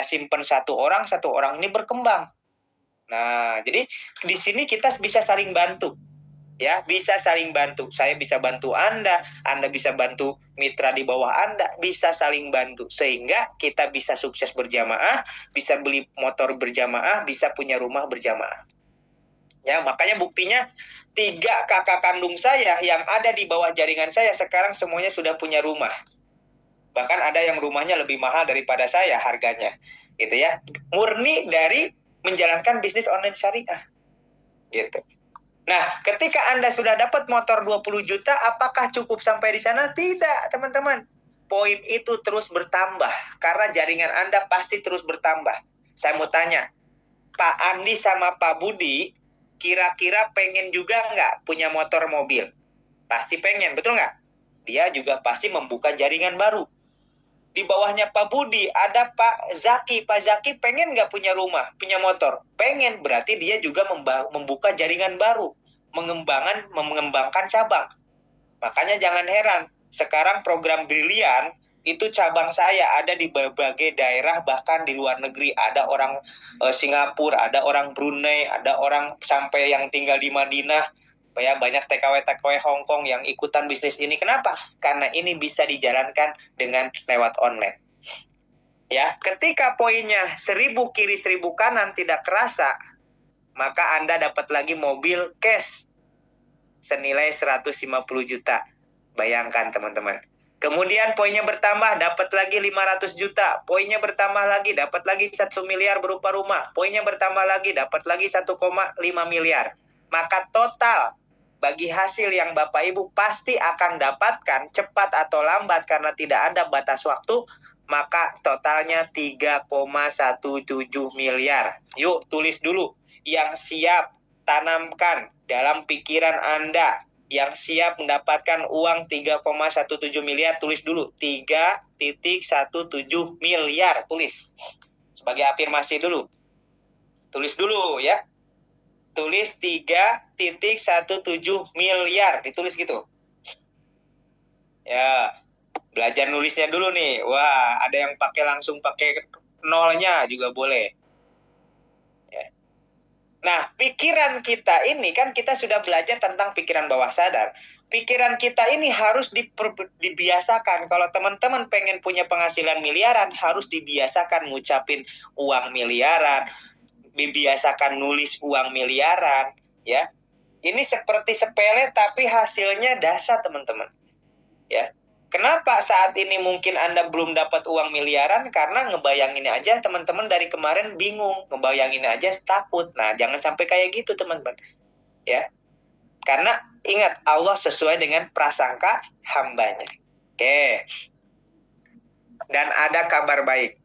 [SPEAKER 1] simpen satu orang ini berkembang. Nah, jadi di sini kita bisa saling bantu. Ya, bisa saling bantu. Saya bisa bantu Anda bisa bantu mitra di bawah Anda, bisa saling bantu sehingga kita bisa sukses berjamaah, bisa beli motor berjamaah, bisa punya rumah berjamaah. Ya, makanya buktinya 3 kakak kandung saya yang ada di bawah jaringan saya sekarang semuanya sudah punya rumah. Bahkan ada yang rumahnya lebih mahal daripada saya harganya. Gitu ya. Murni dari menjalankan bisnis online syariah. Gitu. Nah, ketika Anda sudah dapat motor 20 juta, apakah cukup sampai di sana? Tidak, teman-teman. Poin itu terus bertambah karena jaringan Anda pasti terus bertambah. Saya mau tanya, Pak Andi sama Pak Budi kira-kira pengen juga nggak punya motor mobil? Pasti pengen, betul nggak? Dia juga pasti membuka jaringan baru. Di bawahnya Pak Budi ada Pak Zaki. Pak Zaki pengen nggak punya rumah, punya motor? Pengen, berarti dia juga membuka jaringan baru. Mengembangkan cabang. Makanya jangan heran, sekarang program Brilian itu cabang saya ada di berbagai daerah, bahkan di luar negeri. Ada orang Singapura, ada orang Brunei, ada orang sampai yang tinggal di Madinah. Ya, banyak TKW Hong Kong yang ikutan bisnis ini. Kenapa? Karena ini bisa dijalankan dengan lewat online. Ya, ketika poinnya 1000 kiri 1000 kanan tidak kerasa, maka Anda dapat lagi mobil cash senilai 150 juta. Bayangkan teman-teman. Kemudian poinnya bertambah, dapat lagi 500 juta. Poinnya bertambah lagi, dapat lagi 1 miliar berupa rumah. Poinnya bertambah lagi, dapat lagi 1,5 miliar. Maka total bagi hasil yang Bapak Ibu pasti akan dapatkan cepat atau lambat karena tidak ada batas waktu, maka totalnya 3,17 miliar. Yuk tulis dulu. Yang siap tanamkan dalam pikiran Anda, yang siap mendapatkan uang 3,17 miliar, tulis dulu 3,17 miliar, tulis sebagai afirmasi dulu. Tulis dulu ya. Tulis 3,17 miliar, ditulis gitu. Ya, belajar nulisnya dulu nih. Wah, ada yang langsung pakai nolnya juga boleh. Ya. Nah, pikiran kita ini kan kita sudah belajar tentang pikiran bawah sadar. Pikiran kita ini harus dibiasakan. Kalau teman-teman pengen punya penghasilan miliaran, harus dibiasakan ngucapin uang miliaran, dibiasakan nulis uang miliaran, ya. Ini seperti sepele tapi hasilnya dahsyat, teman-teman. Ya. Kenapa saat ini mungkin Anda belum dapat uang miliaran? Karena ngebayangin aja teman-teman dari kemarin bingung, ngebayangin aja takut. Nah, jangan sampai kayak gitu, teman-teman. Ya. Karena ingat, Allah sesuai dengan prasangka hambanya. Oke. Dan ada kabar baik.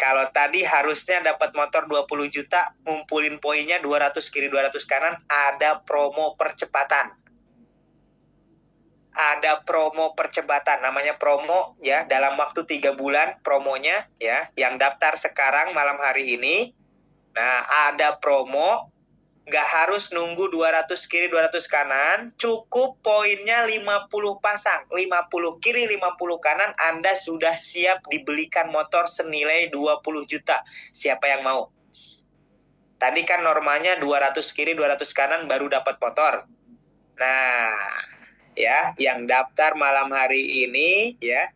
[SPEAKER 1] Kalau tadi harusnya dapat motor 20 juta, ngumpulin poinnya 200 kiri 200 kanan, ada promo percepatan. Ada promo percepatan, namanya promo ya, dalam waktu 3 bulan promonya ya, yang daftar sekarang malam hari ini. Nah, ada promo, nggak harus nunggu 200 kiri 200 kanan, cukup poinnya 50 pasang, 50 kiri 50 kanan, Anda sudah siap dibelikan motor senilai 20 juta. Siapa yang mau? Tadi kan normalnya 200 kiri 200 kanan baru dapat motor. Nah, ya, yang daftar malam hari ini ya,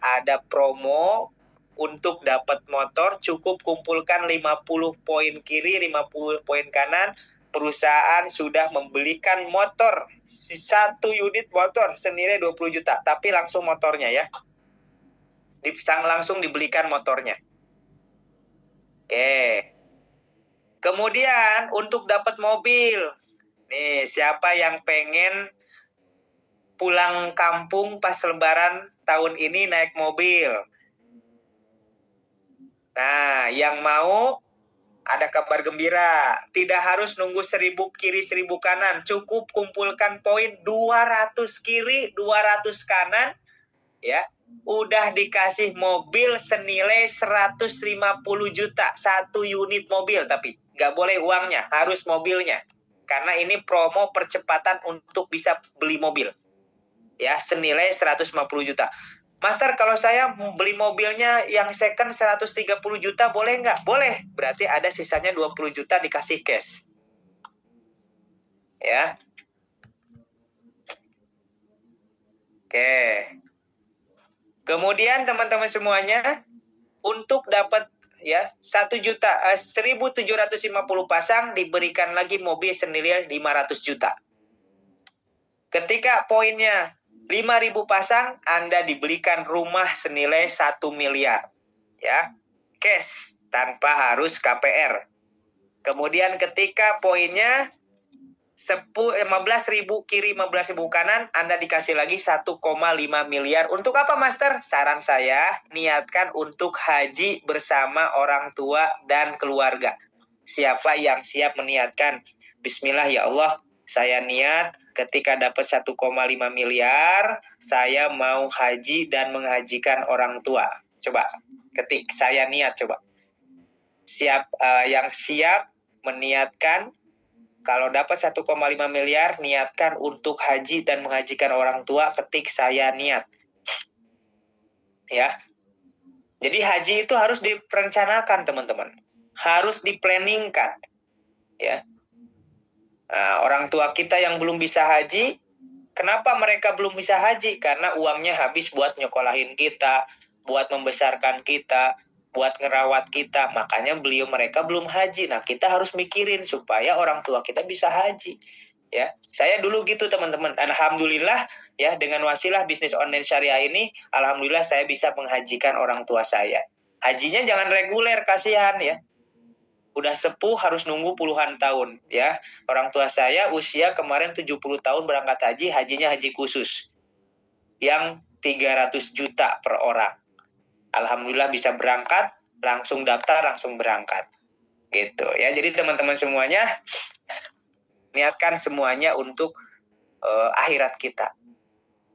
[SPEAKER 1] ada promo untuk dapat motor. Cukup kumpulkan 50 poin kiri, 50 poin kanan. Perusahaan sudah membelikan motor, satu unit motor senilai 20 juta, tapi langsung motornya ya. Langsung dibelikan motornya. Oke. Kemudian untuk dapat mobil. Nih, siapa yang pengen pulang kampung pas lebaran tahun ini naik mobil? Nah, yang mau ada kabar gembira. Tidak harus nunggu 1000 kiri 1000 kanan. Cukup kumpulkan poin 200 kiri 200 kanan. Ya, udah dikasih mobil senilai 150 juta. Satu unit mobil, tapi nggak boleh uangnya, harus mobilnya. Karena ini promo percepatan untuk bisa beli mobil. Ya, senilai 150 juta. Master, kalau saya beli mobilnya yang second 130 juta boleh nggak? Boleh. Berarti ada sisanya 20 juta dikasih cash. Ya. Oke. Kemudian teman-teman semuanya, untuk dapat ya 1.750 pasang diberikan lagi mobil senilai 500 juta. Ketika poinnya 5.000 pasang, Anda dibelikan rumah senilai 1 miliar. Ya, cash tanpa harus KPR. Kemudian ketika poinnya 15.000 kiri 15.000 kanan, Anda dikasih lagi 1,5 miliar. Untuk apa, Master? Saran saya, niatkan untuk haji bersama orang tua dan keluarga. Siapa yang siap meniatkan? Bismillah ya Allah, saya niat ketika dapat 1,5 miliar, saya mau haji dan menghajikan orang tua. Coba, ketik saya niat, coba. Yang siap meniatkan, kalau dapat 1,5 miliar, niatkan untuk haji dan menghajikan orang tua, ketik saya niat. Ya. Jadi haji itu harus direncanakan, teman-teman. Harus diplanningkan. Ya. Nah, orang tua kita yang belum bisa haji, kenapa mereka belum bisa haji? Karena uangnya habis buat nyekolahin kita, buat membesarkan kita, buat ngerawat kita. Makanya mereka belum haji. Nah, kita harus mikirin supaya orang tua kita bisa haji. Ya, saya dulu gitu, teman-teman. Alhamdulillah ya, dengan wasilah bisnis online syariah ini, alhamdulillah saya bisa menghajikan orang tua saya. Hajinya jangan reguler, kasihan ya. Udah sepuh harus nunggu puluhan tahun ya. Orang tua saya usia kemarin 70 tahun berangkat haji, hajinya haji khusus. Yang 300 juta per orang. Alhamdulillah bisa berangkat, langsung daftar, langsung berangkat. Gitu ya. Jadi teman-teman semuanya, niatkan semuanya untuk akhirat kita.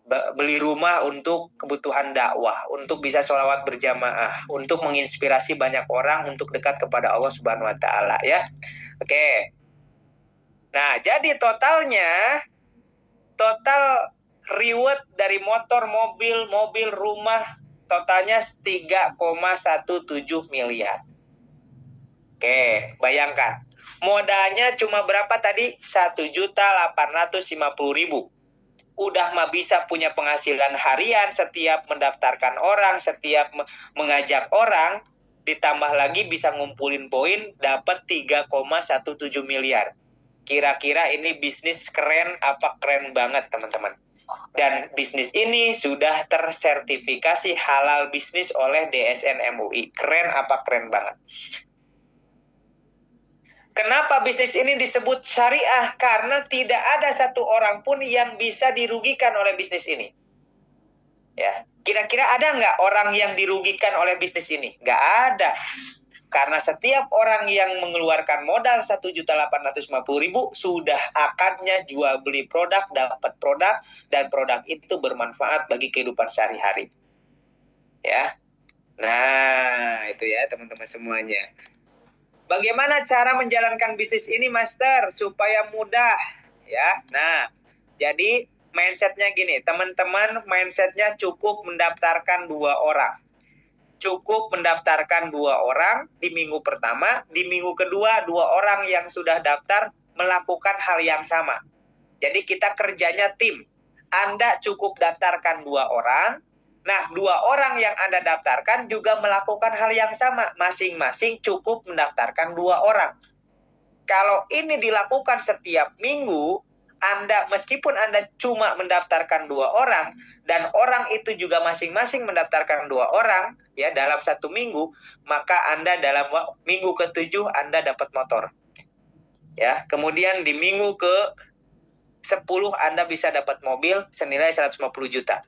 [SPEAKER 1] Beli rumah untuk kebutuhan dakwah, untuk bisa sholawat berjamaah, untuk menginspirasi banyak orang untuk dekat kepada Allah Subhanahu wa Ta'ala ya. Oke. Nah, jadi total reward dari motor, mobil, rumah, totalnya 3,17 miliar. Oke, bayangkan. Modalnya cuma berapa tadi? 1.850.000. Udah mah bisa punya penghasilan harian setiap mendaftarkan orang, setiap mengajak orang, ditambah lagi bisa ngumpulin poin, dapat 3,17 miliar. Kira-kira ini bisnis keren apa keren banget, teman-teman? Dan bisnis ini sudah tersertifikasi halal bisnis oleh DSN MUI. Keren apa keren banget? Kenapa bisnis ini disebut syariah? Karena tidak ada satu orang pun yang bisa dirugikan oleh bisnis ini. Ya, kira-kira ada nggak orang yang dirugikan oleh bisnis ini? Nggak ada. Karena setiap orang yang mengeluarkan modal 1.850.000 sudah akadnya jual beli produk, dapat produk, dan produk itu bermanfaat bagi kehidupan sehari-hari. Ya. Nah, itu ya teman-teman semuanya. Bagaimana cara menjalankan bisnis ini, Master, supaya mudah? Ya, nah, jadi mindsetnya gini, teman-teman, mindsetnya cukup mendaftarkan 2 orang. Cukup mendaftarkan 2 orang di minggu pertama, di minggu kedua 2 orang yang sudah daftar melakukan hal yang sama. Jadi kita kerjanya tim. Anda cukup daftarkan 2 orang. Nah, 2 orang yang Anda daftarkan juga melakukan hal yang sama. Masing-masing cukup mendaftarkan 2 orang. Kalau ini dilakukan setiap minggu, meskipun Anda cuma mendaftarkan 2 orang, dan orang itu juga masing-masing mendaftarkan 2 orang, ya, dalam 1 minggu, maka Anda dalam minggu ke-7 Anda dapat motor. Ya, kemudian di minggu ke-10 Anda bisa dapat mobil senilai 150 juta.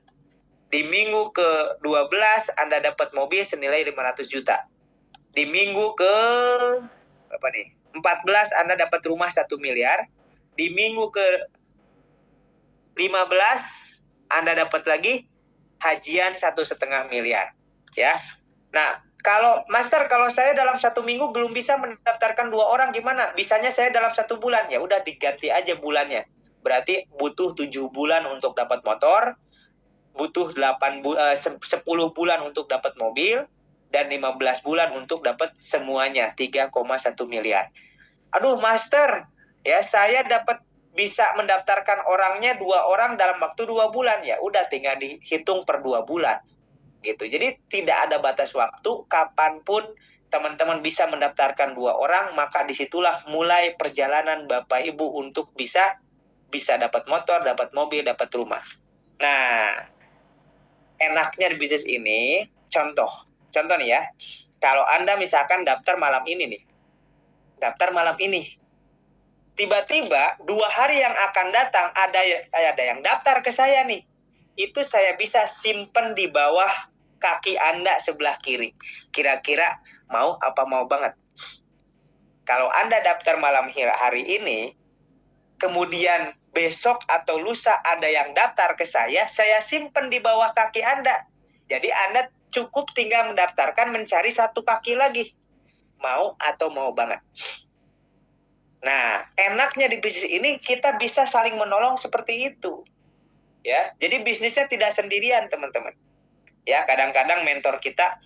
[SPEAKER 1] Di minggu ke-12 Anda dapat mobil senilai 500 juta. Di minggu ke 14 Anda dapat rumah 1 miliar. Di minggu ke-15 Anda dapat lagi hajian 1,5 miliar. Ya. Nah, kalau saya dalam 1 minggu belum bisa mendaftarkan 2 orang, gimana? Bisanya saya dalam 1 bulan. Ya udah, diganti aja bulannya. Berarti butuh 7 bulan untuk dapat motor, butuh 10 bulan untuk dapat mobil, dan 15 bulan untuk dapat semuanya 3,1 miliar. Aduh, Master, ya saya bisa mendaftarkan orangnya 2 orang dalam waktu 2 bulan. Ya udah, tinggal dihitung per 2 bulan. Gitu. Jadi tidak ada batas waktu, kapanpun teman-teman bisa mendaftarkan 2 orang, maka disitulah mulai perjalanan Bapak Ibu untuk bisa dapat motor, dapat mobil, dapat rumah. Nah, enaknya di bisnis ini, contoh nih ya, kalau Anda misalkan daftar malam ini, tiba-tiba 2 hari yang akan datang ada yang daftar ke saya nih, itu saya bisa simpen di bawah kaki Anda sebelah kiri. Kira-kira mau apa mau banget? Kalau Anda daftar malam hari ini, kemudian besok atau lusa ada yang daftar ke saya simpen di bawah kaki Anda. Jadi Anda cukup tinggal mendaftarkan, mencari 1 kaki lagi. Mau atau mau banget? Nah, enaknya di bisnis ini kita bisa saling menolong seperti itu. Ya, jadi bisnisnya tidak sendirian, teman-teman. Ya, kadang-kadang mentor kita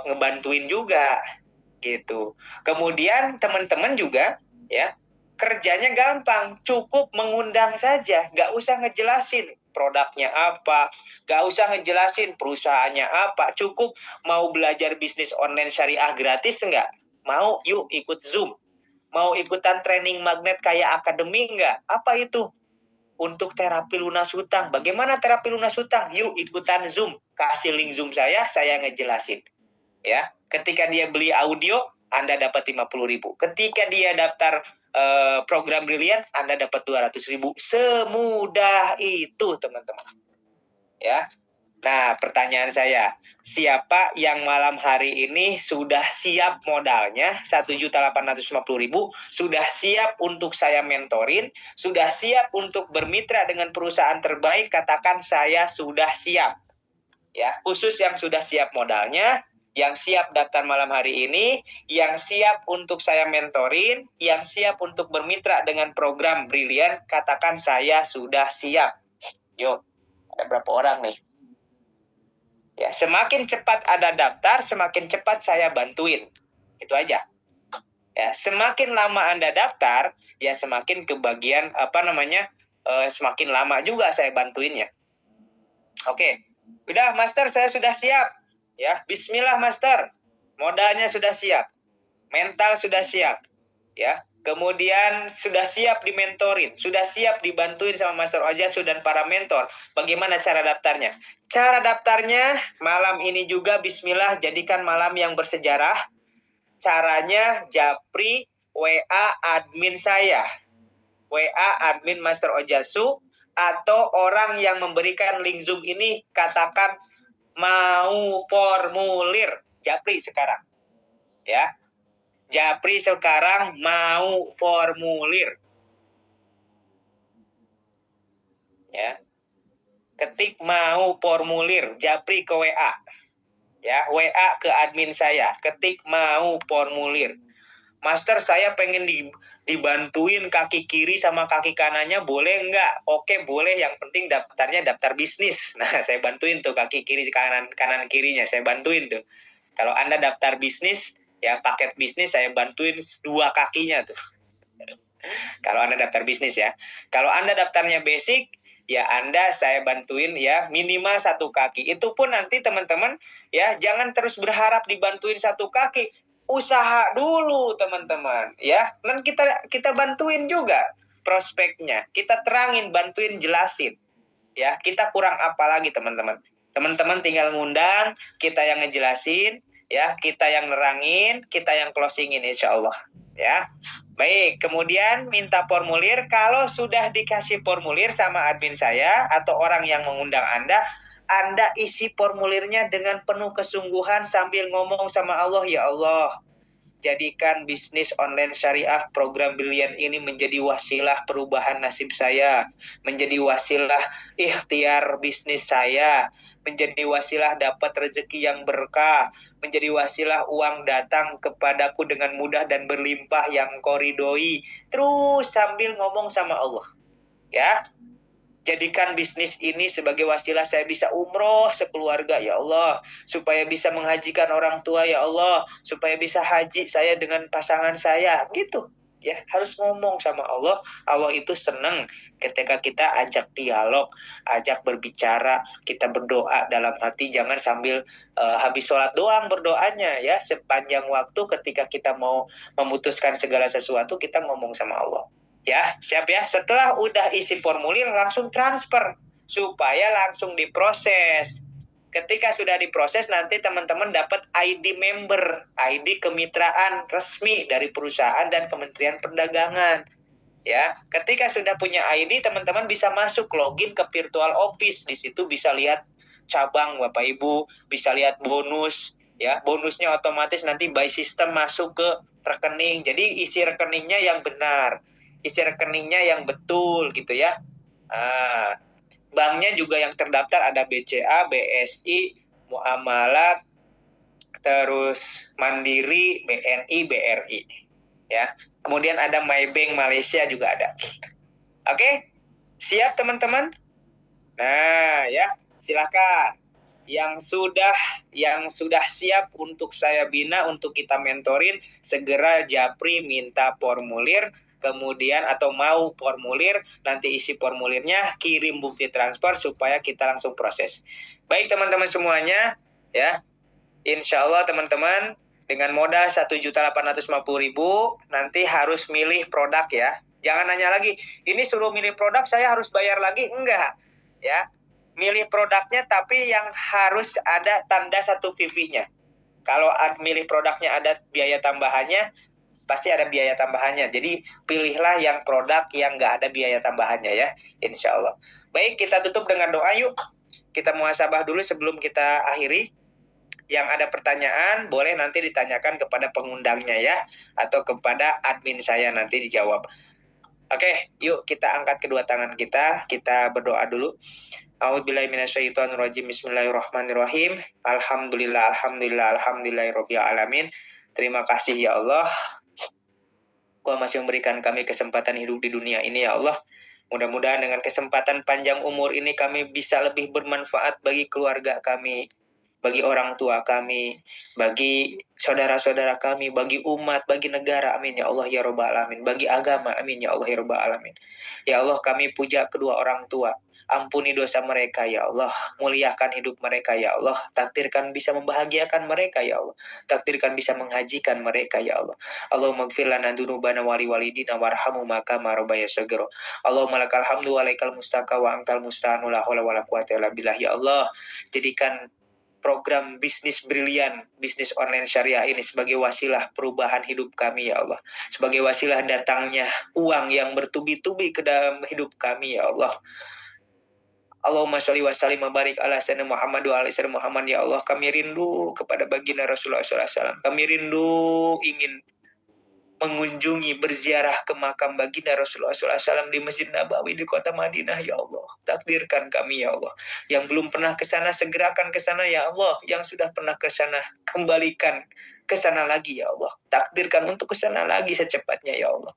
[SPEAKER 1] ngebantuin juga gitu. Kemudian teman-teman juga ya, kerjanya gampang, cukup mengundang saja, nggak usah ngejelasin produknya apa, nggak usah ngejelasin perusahaannya apa, cukup mau belajar bisnis online syariah gratis nggak? Mau, yuk ikut Zoom. Mau ikutan training magnet kayak akademi nggak? Apa itu? Untuk terapi lunas hutang. Bagaimana terapi lunas hutang? Yuk ikutan Zoom. Kasih link Zoom saya ngejelasin. Ya, ketika dia beli audio, Anda dapat 50.000. Ketika dia daftar program Brilian, Anda dapat 200.000. Semudah itu, teman-teman. Ya. Nah, pertanyaan saya, siapa yang malam hari ini sudah siap modalnya 1.850.000, sudah siap untuk saya mentorin, sudah siap untuk bermitra dengan perusahaan terbaik? Katakan saya sudah siap. Ya, khusus yang sudah siap modalnya, yang siap daftar malam hari ini, yang siap untuk saya mentorin, yang siap untuk bermitra dengan program Brilian, katakan saya sudah siap. Yuk, ada berapa orang nih? Ya, semakin cepat ada daftar, semakin cepat saya bantuin. Itu aja. Ya, semakin lama Anda daftar, ya semakin kebagian semakin lama juga saya bantuinnya. Oke. Udah, Master, saya sudah siap. Ya, bismillah, Master. Modalnya sudah siap. Mental sudah siap. Ya. Kemudian sudah siap dimentorin, sudah siap dibantuin sama Master Ojasu dan para mentor. Bagaimana cara daftarnya? Cara daftarnya malam ini juga, bismillah, jadikan malam yang bersejarah. Caranya japri WA admin saya. WA admin Master Ojasu, atau orang yang memberikan link Zoom ini, katakan mau formulir. Japri sekarang. Ya. Japri sekarang mau formulir. Ya. Ketik mau formulir, japri ke WA. Ya, WA ke admin saya, ketik mau formulir. Master, saya pengen dibantuin kaki kiri sama kaki kanannya, boleh nggak? Oke, boleh, yang penting daftarnya daftar bisnis. Nah, saya bantuin tuh kaki kiri kanan kirinya, saya bantuin tuh. Kalau Anda daftar bisnis, ya paket bisnis, saya bantuin 2 kakinya tuh. Kalau Anda daftar bisnis ya. Kalau Anda daftarnya basic, ya Anda saya bantuin ya minimal 1 kaki. Itu pun nanti teman-teman ya jangan terus berharap dibantuin 1 kaki. Usaha dulu teman-teman ya. Dan kita bantuin juga prospeknya. Kita terangin, bantuin, jelasin. Ya, kita kurang apa lagi teman-teman? Teman-teman tinggal ngundang, kita yang ngejelasin, ya, kita yang nerangin, kita yang closingin insya Allah. Ya, baik. Kemudian minta formulir. Kalau sudah dikasih formulir sama admin saya atau orang yang mengundang Anda isi formulirnya dengan penuh kesungguhan sambil ngomong sama Allah, ya Allah, jadikan bisnis online syariah program brilian ini menjadi wasilah perubahan nasib saya, menjadi wasilah ikhtiar bisnis saya, menjadi wasilah dapat rezeki yang berkah, menjadi wasilah uang datang kepadaku dengan mudah dan berlimpah yang koridoi. Terus sambil ngomong sama Allah. Ya, jadikan bisnis ini sebagai wasilah saya bisa umroh sekeluarga, ya Allah. Supaya bisa menghajikan orang tua, ya Allah. Supaya bisa haji saya dengan pasangan saya. Gitu. Ya, harus ngomong sama Allah. Allah itu senang ketika kita ajak dialog, ajak berbicara, kita berdoa dalam hati. Jangan sambil habis sholat doang berdoanya ya. Sepanjang waktu ketika kita mau memutuskan segala sesuatu, kita ngomong sama Allah. Ya, siap ya. Setelah udah isi formulir, langsung transfer supaya langsung diproses. Ketika sudah diproses, nanti teman-teman dapat ID member, ID kemitraan resmi dari perusahaan dan Kementerian Perdagangan. Ya, ketika sudah punya ID, teman-teman bisa masuk login ke virtual office. Di situ bisa lihat cabang Bapak Ibu, bisa lihat bonus, ya. Bonusnya otomatis nanti by system masuk ke rekening. Jadi isi rekeningnya yang benar, isi rekeningnya yang betul gitu ya. Banknya juga yang terdaftar ada BCA, BSI, Muamalat, terus Mandiri, BNI, BRI. Ya. Kemudian ada Maybank Malaysia juga ada. Oke? Siap teman-teman? Nah, ya, silakan. Yang sudah siap untuk saya bina, untuk kita mentorin, segera japri minta formulir, kemudian atau mau formulir, nanti isi formulirnya, kirim bukti transfer supaya kita langsung proses. Baik teman-teman semuanya, ya. Insya Allah teman-teman dengan modal 1.850.000 nanti harus milih produk ya. Jangan nanya lagi, ini suruh milih produk saya harus bayar lagi? Enggak, ya. Milih produknya tapi yang harus ada tanda 1 VV-nya. Kalau milih produknya ada biaya tambahannya, pasti ada biaya tambahannya. Jadi pilihlah yang produk yang nggak ada biaya tambahannya ya, insya Allah. Baik, kita tutup dengan doa yuk. Kita muhasabah dulu sebelum kita akhiri. Yang ada pertanyaan boleh nanti ditanyakan kepada pengundangnya ya, atau kepada admin saya nanti dijawab. Oke, yuk kita angkat kedua tangan kita berdoa dulu. A'udzubillahi minasyaitonirrajim. Bismillahirrahmanirrahim. Alhamdulillahirabbil alamin. Terima kasih ya Allah. Kau masih memberikan kami kesempatan hidup di dunia ini ya Allah. Mudah-mudahan dengan kesempatan panjang umur ini kami bisa lebih bermanfaat bagi keluarga kami, bagi orang tua kami, bagi saudara-saudara kami, bagi umat, bagi negara, amin ya Allah ya Rabbal alamin, bagi agama, amin ya Allah ya Rabbal alamin. Ya Allah, kami puja kedua orang tua, ampuni dosa mereka ya Allah, muliakan hidup mereka ya Allah, takdirkan bisa membahagiakan mereka ya Allah, takdirkan bisa menghajikan mereka ya Allah. Allahumma gfir lana dzunubana wa liwalidina warhamhuma kama rabbayana shaghira. Allahumma lakal hamdu wa alaikal mustaka wa antal musta'anu la haula wala quwwata illa billah ya Allah. Jadikan program bisnis brilian, bisnis online syariah ini sebagai wasilah perubahan hidup kami ya Allah. Sebagai wasilah datangnya uang yang bertubi-tubi ke dalam hidup kami ya Allah. Allahumma sholli wa sallim wa barik ala sayyidina Muhammad wa ala sayyidina Muhammad ya Allah. Kami rindu kepada baginda Rasulullah SAW. Kami rindu ingin mengunjungi, berziarah ke makam baginda Rasulullah SAW di Masjid Nabawi di kota Madinah ya Allah. Takdirkan kami ya Allah. Yang belum pernah ke sana segerakan ke sana ya Allah. Yang sudah pernah ke sana kembalikan ke sana lagi ya Allah. Takdirkan untuk ke sana lagi secepatnya ya Allah.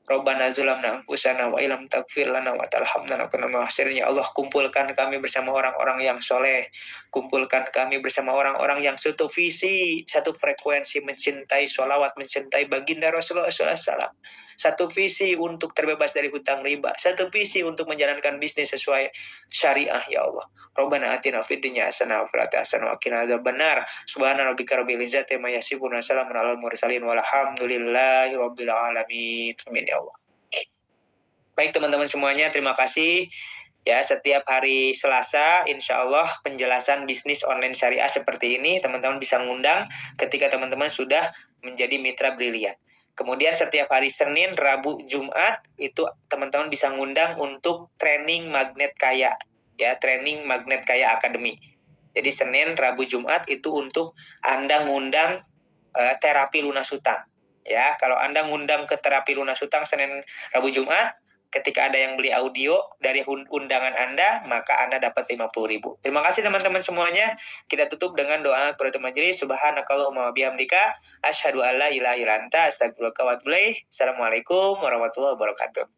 [SPEAKER 1] Rabbana zulamna anfusana wa ilam taghfir lana wa tarhamna lakunanna minal khasirin. Ya Allah, kumpulkan kami bersama orang-orang yang soleh, kumpulkan kami bersama orang-orang yang satu visi, satu frekuensi, mencintai sholawat, mencintai baginda Rasulullah SAW. satu visi untuk terbebas dari hutang riba, satu visi untuk menjalankan bisnis sesuai syariah ya Allah. Rabbana atina fid dunya hasanah wa fil akhirati hasanah wa qina adzabannar. Subhana rabbika rabbil izzati amma yasifun wa salamun alal mursalin walhamdulillahi rabbil alamin. Amin ya Allah. Baik teman-teman semuanya, terima kasih. Ya, setiap hari Selasa, insya Allah penjelasan bisnis online syariah seperti ini, teman-teman bisa ngundang ketika teman-teman sudah menjadi mitra Brilian. Kemudian setiap hari Senin, Rabu, Jumat, itu teman-teman bisa ngundang untuk training Magnet Kaya. Ya, training Magnet Kaya Academy. Jadi Senin, Rabu, Jumat itu untuk Anda ngundang terapi lunas hutang. Ya, kalau Anda ngundang ke terapi lunas hutang Senin, Rabu, Jumat, ketika ada yang beli audio dari undangan Anda, maka Anda dapat 50.000. Terima kasih teman-teman semuanya. Kita tutup dengan doa qiraatul majelis. Subhanakallahumma wa bihamdika asyhadu an la ilaha illa anta astaghfiruka wa atubu ilaik. Assalamualaikum warahmatullahi wabarakatuh.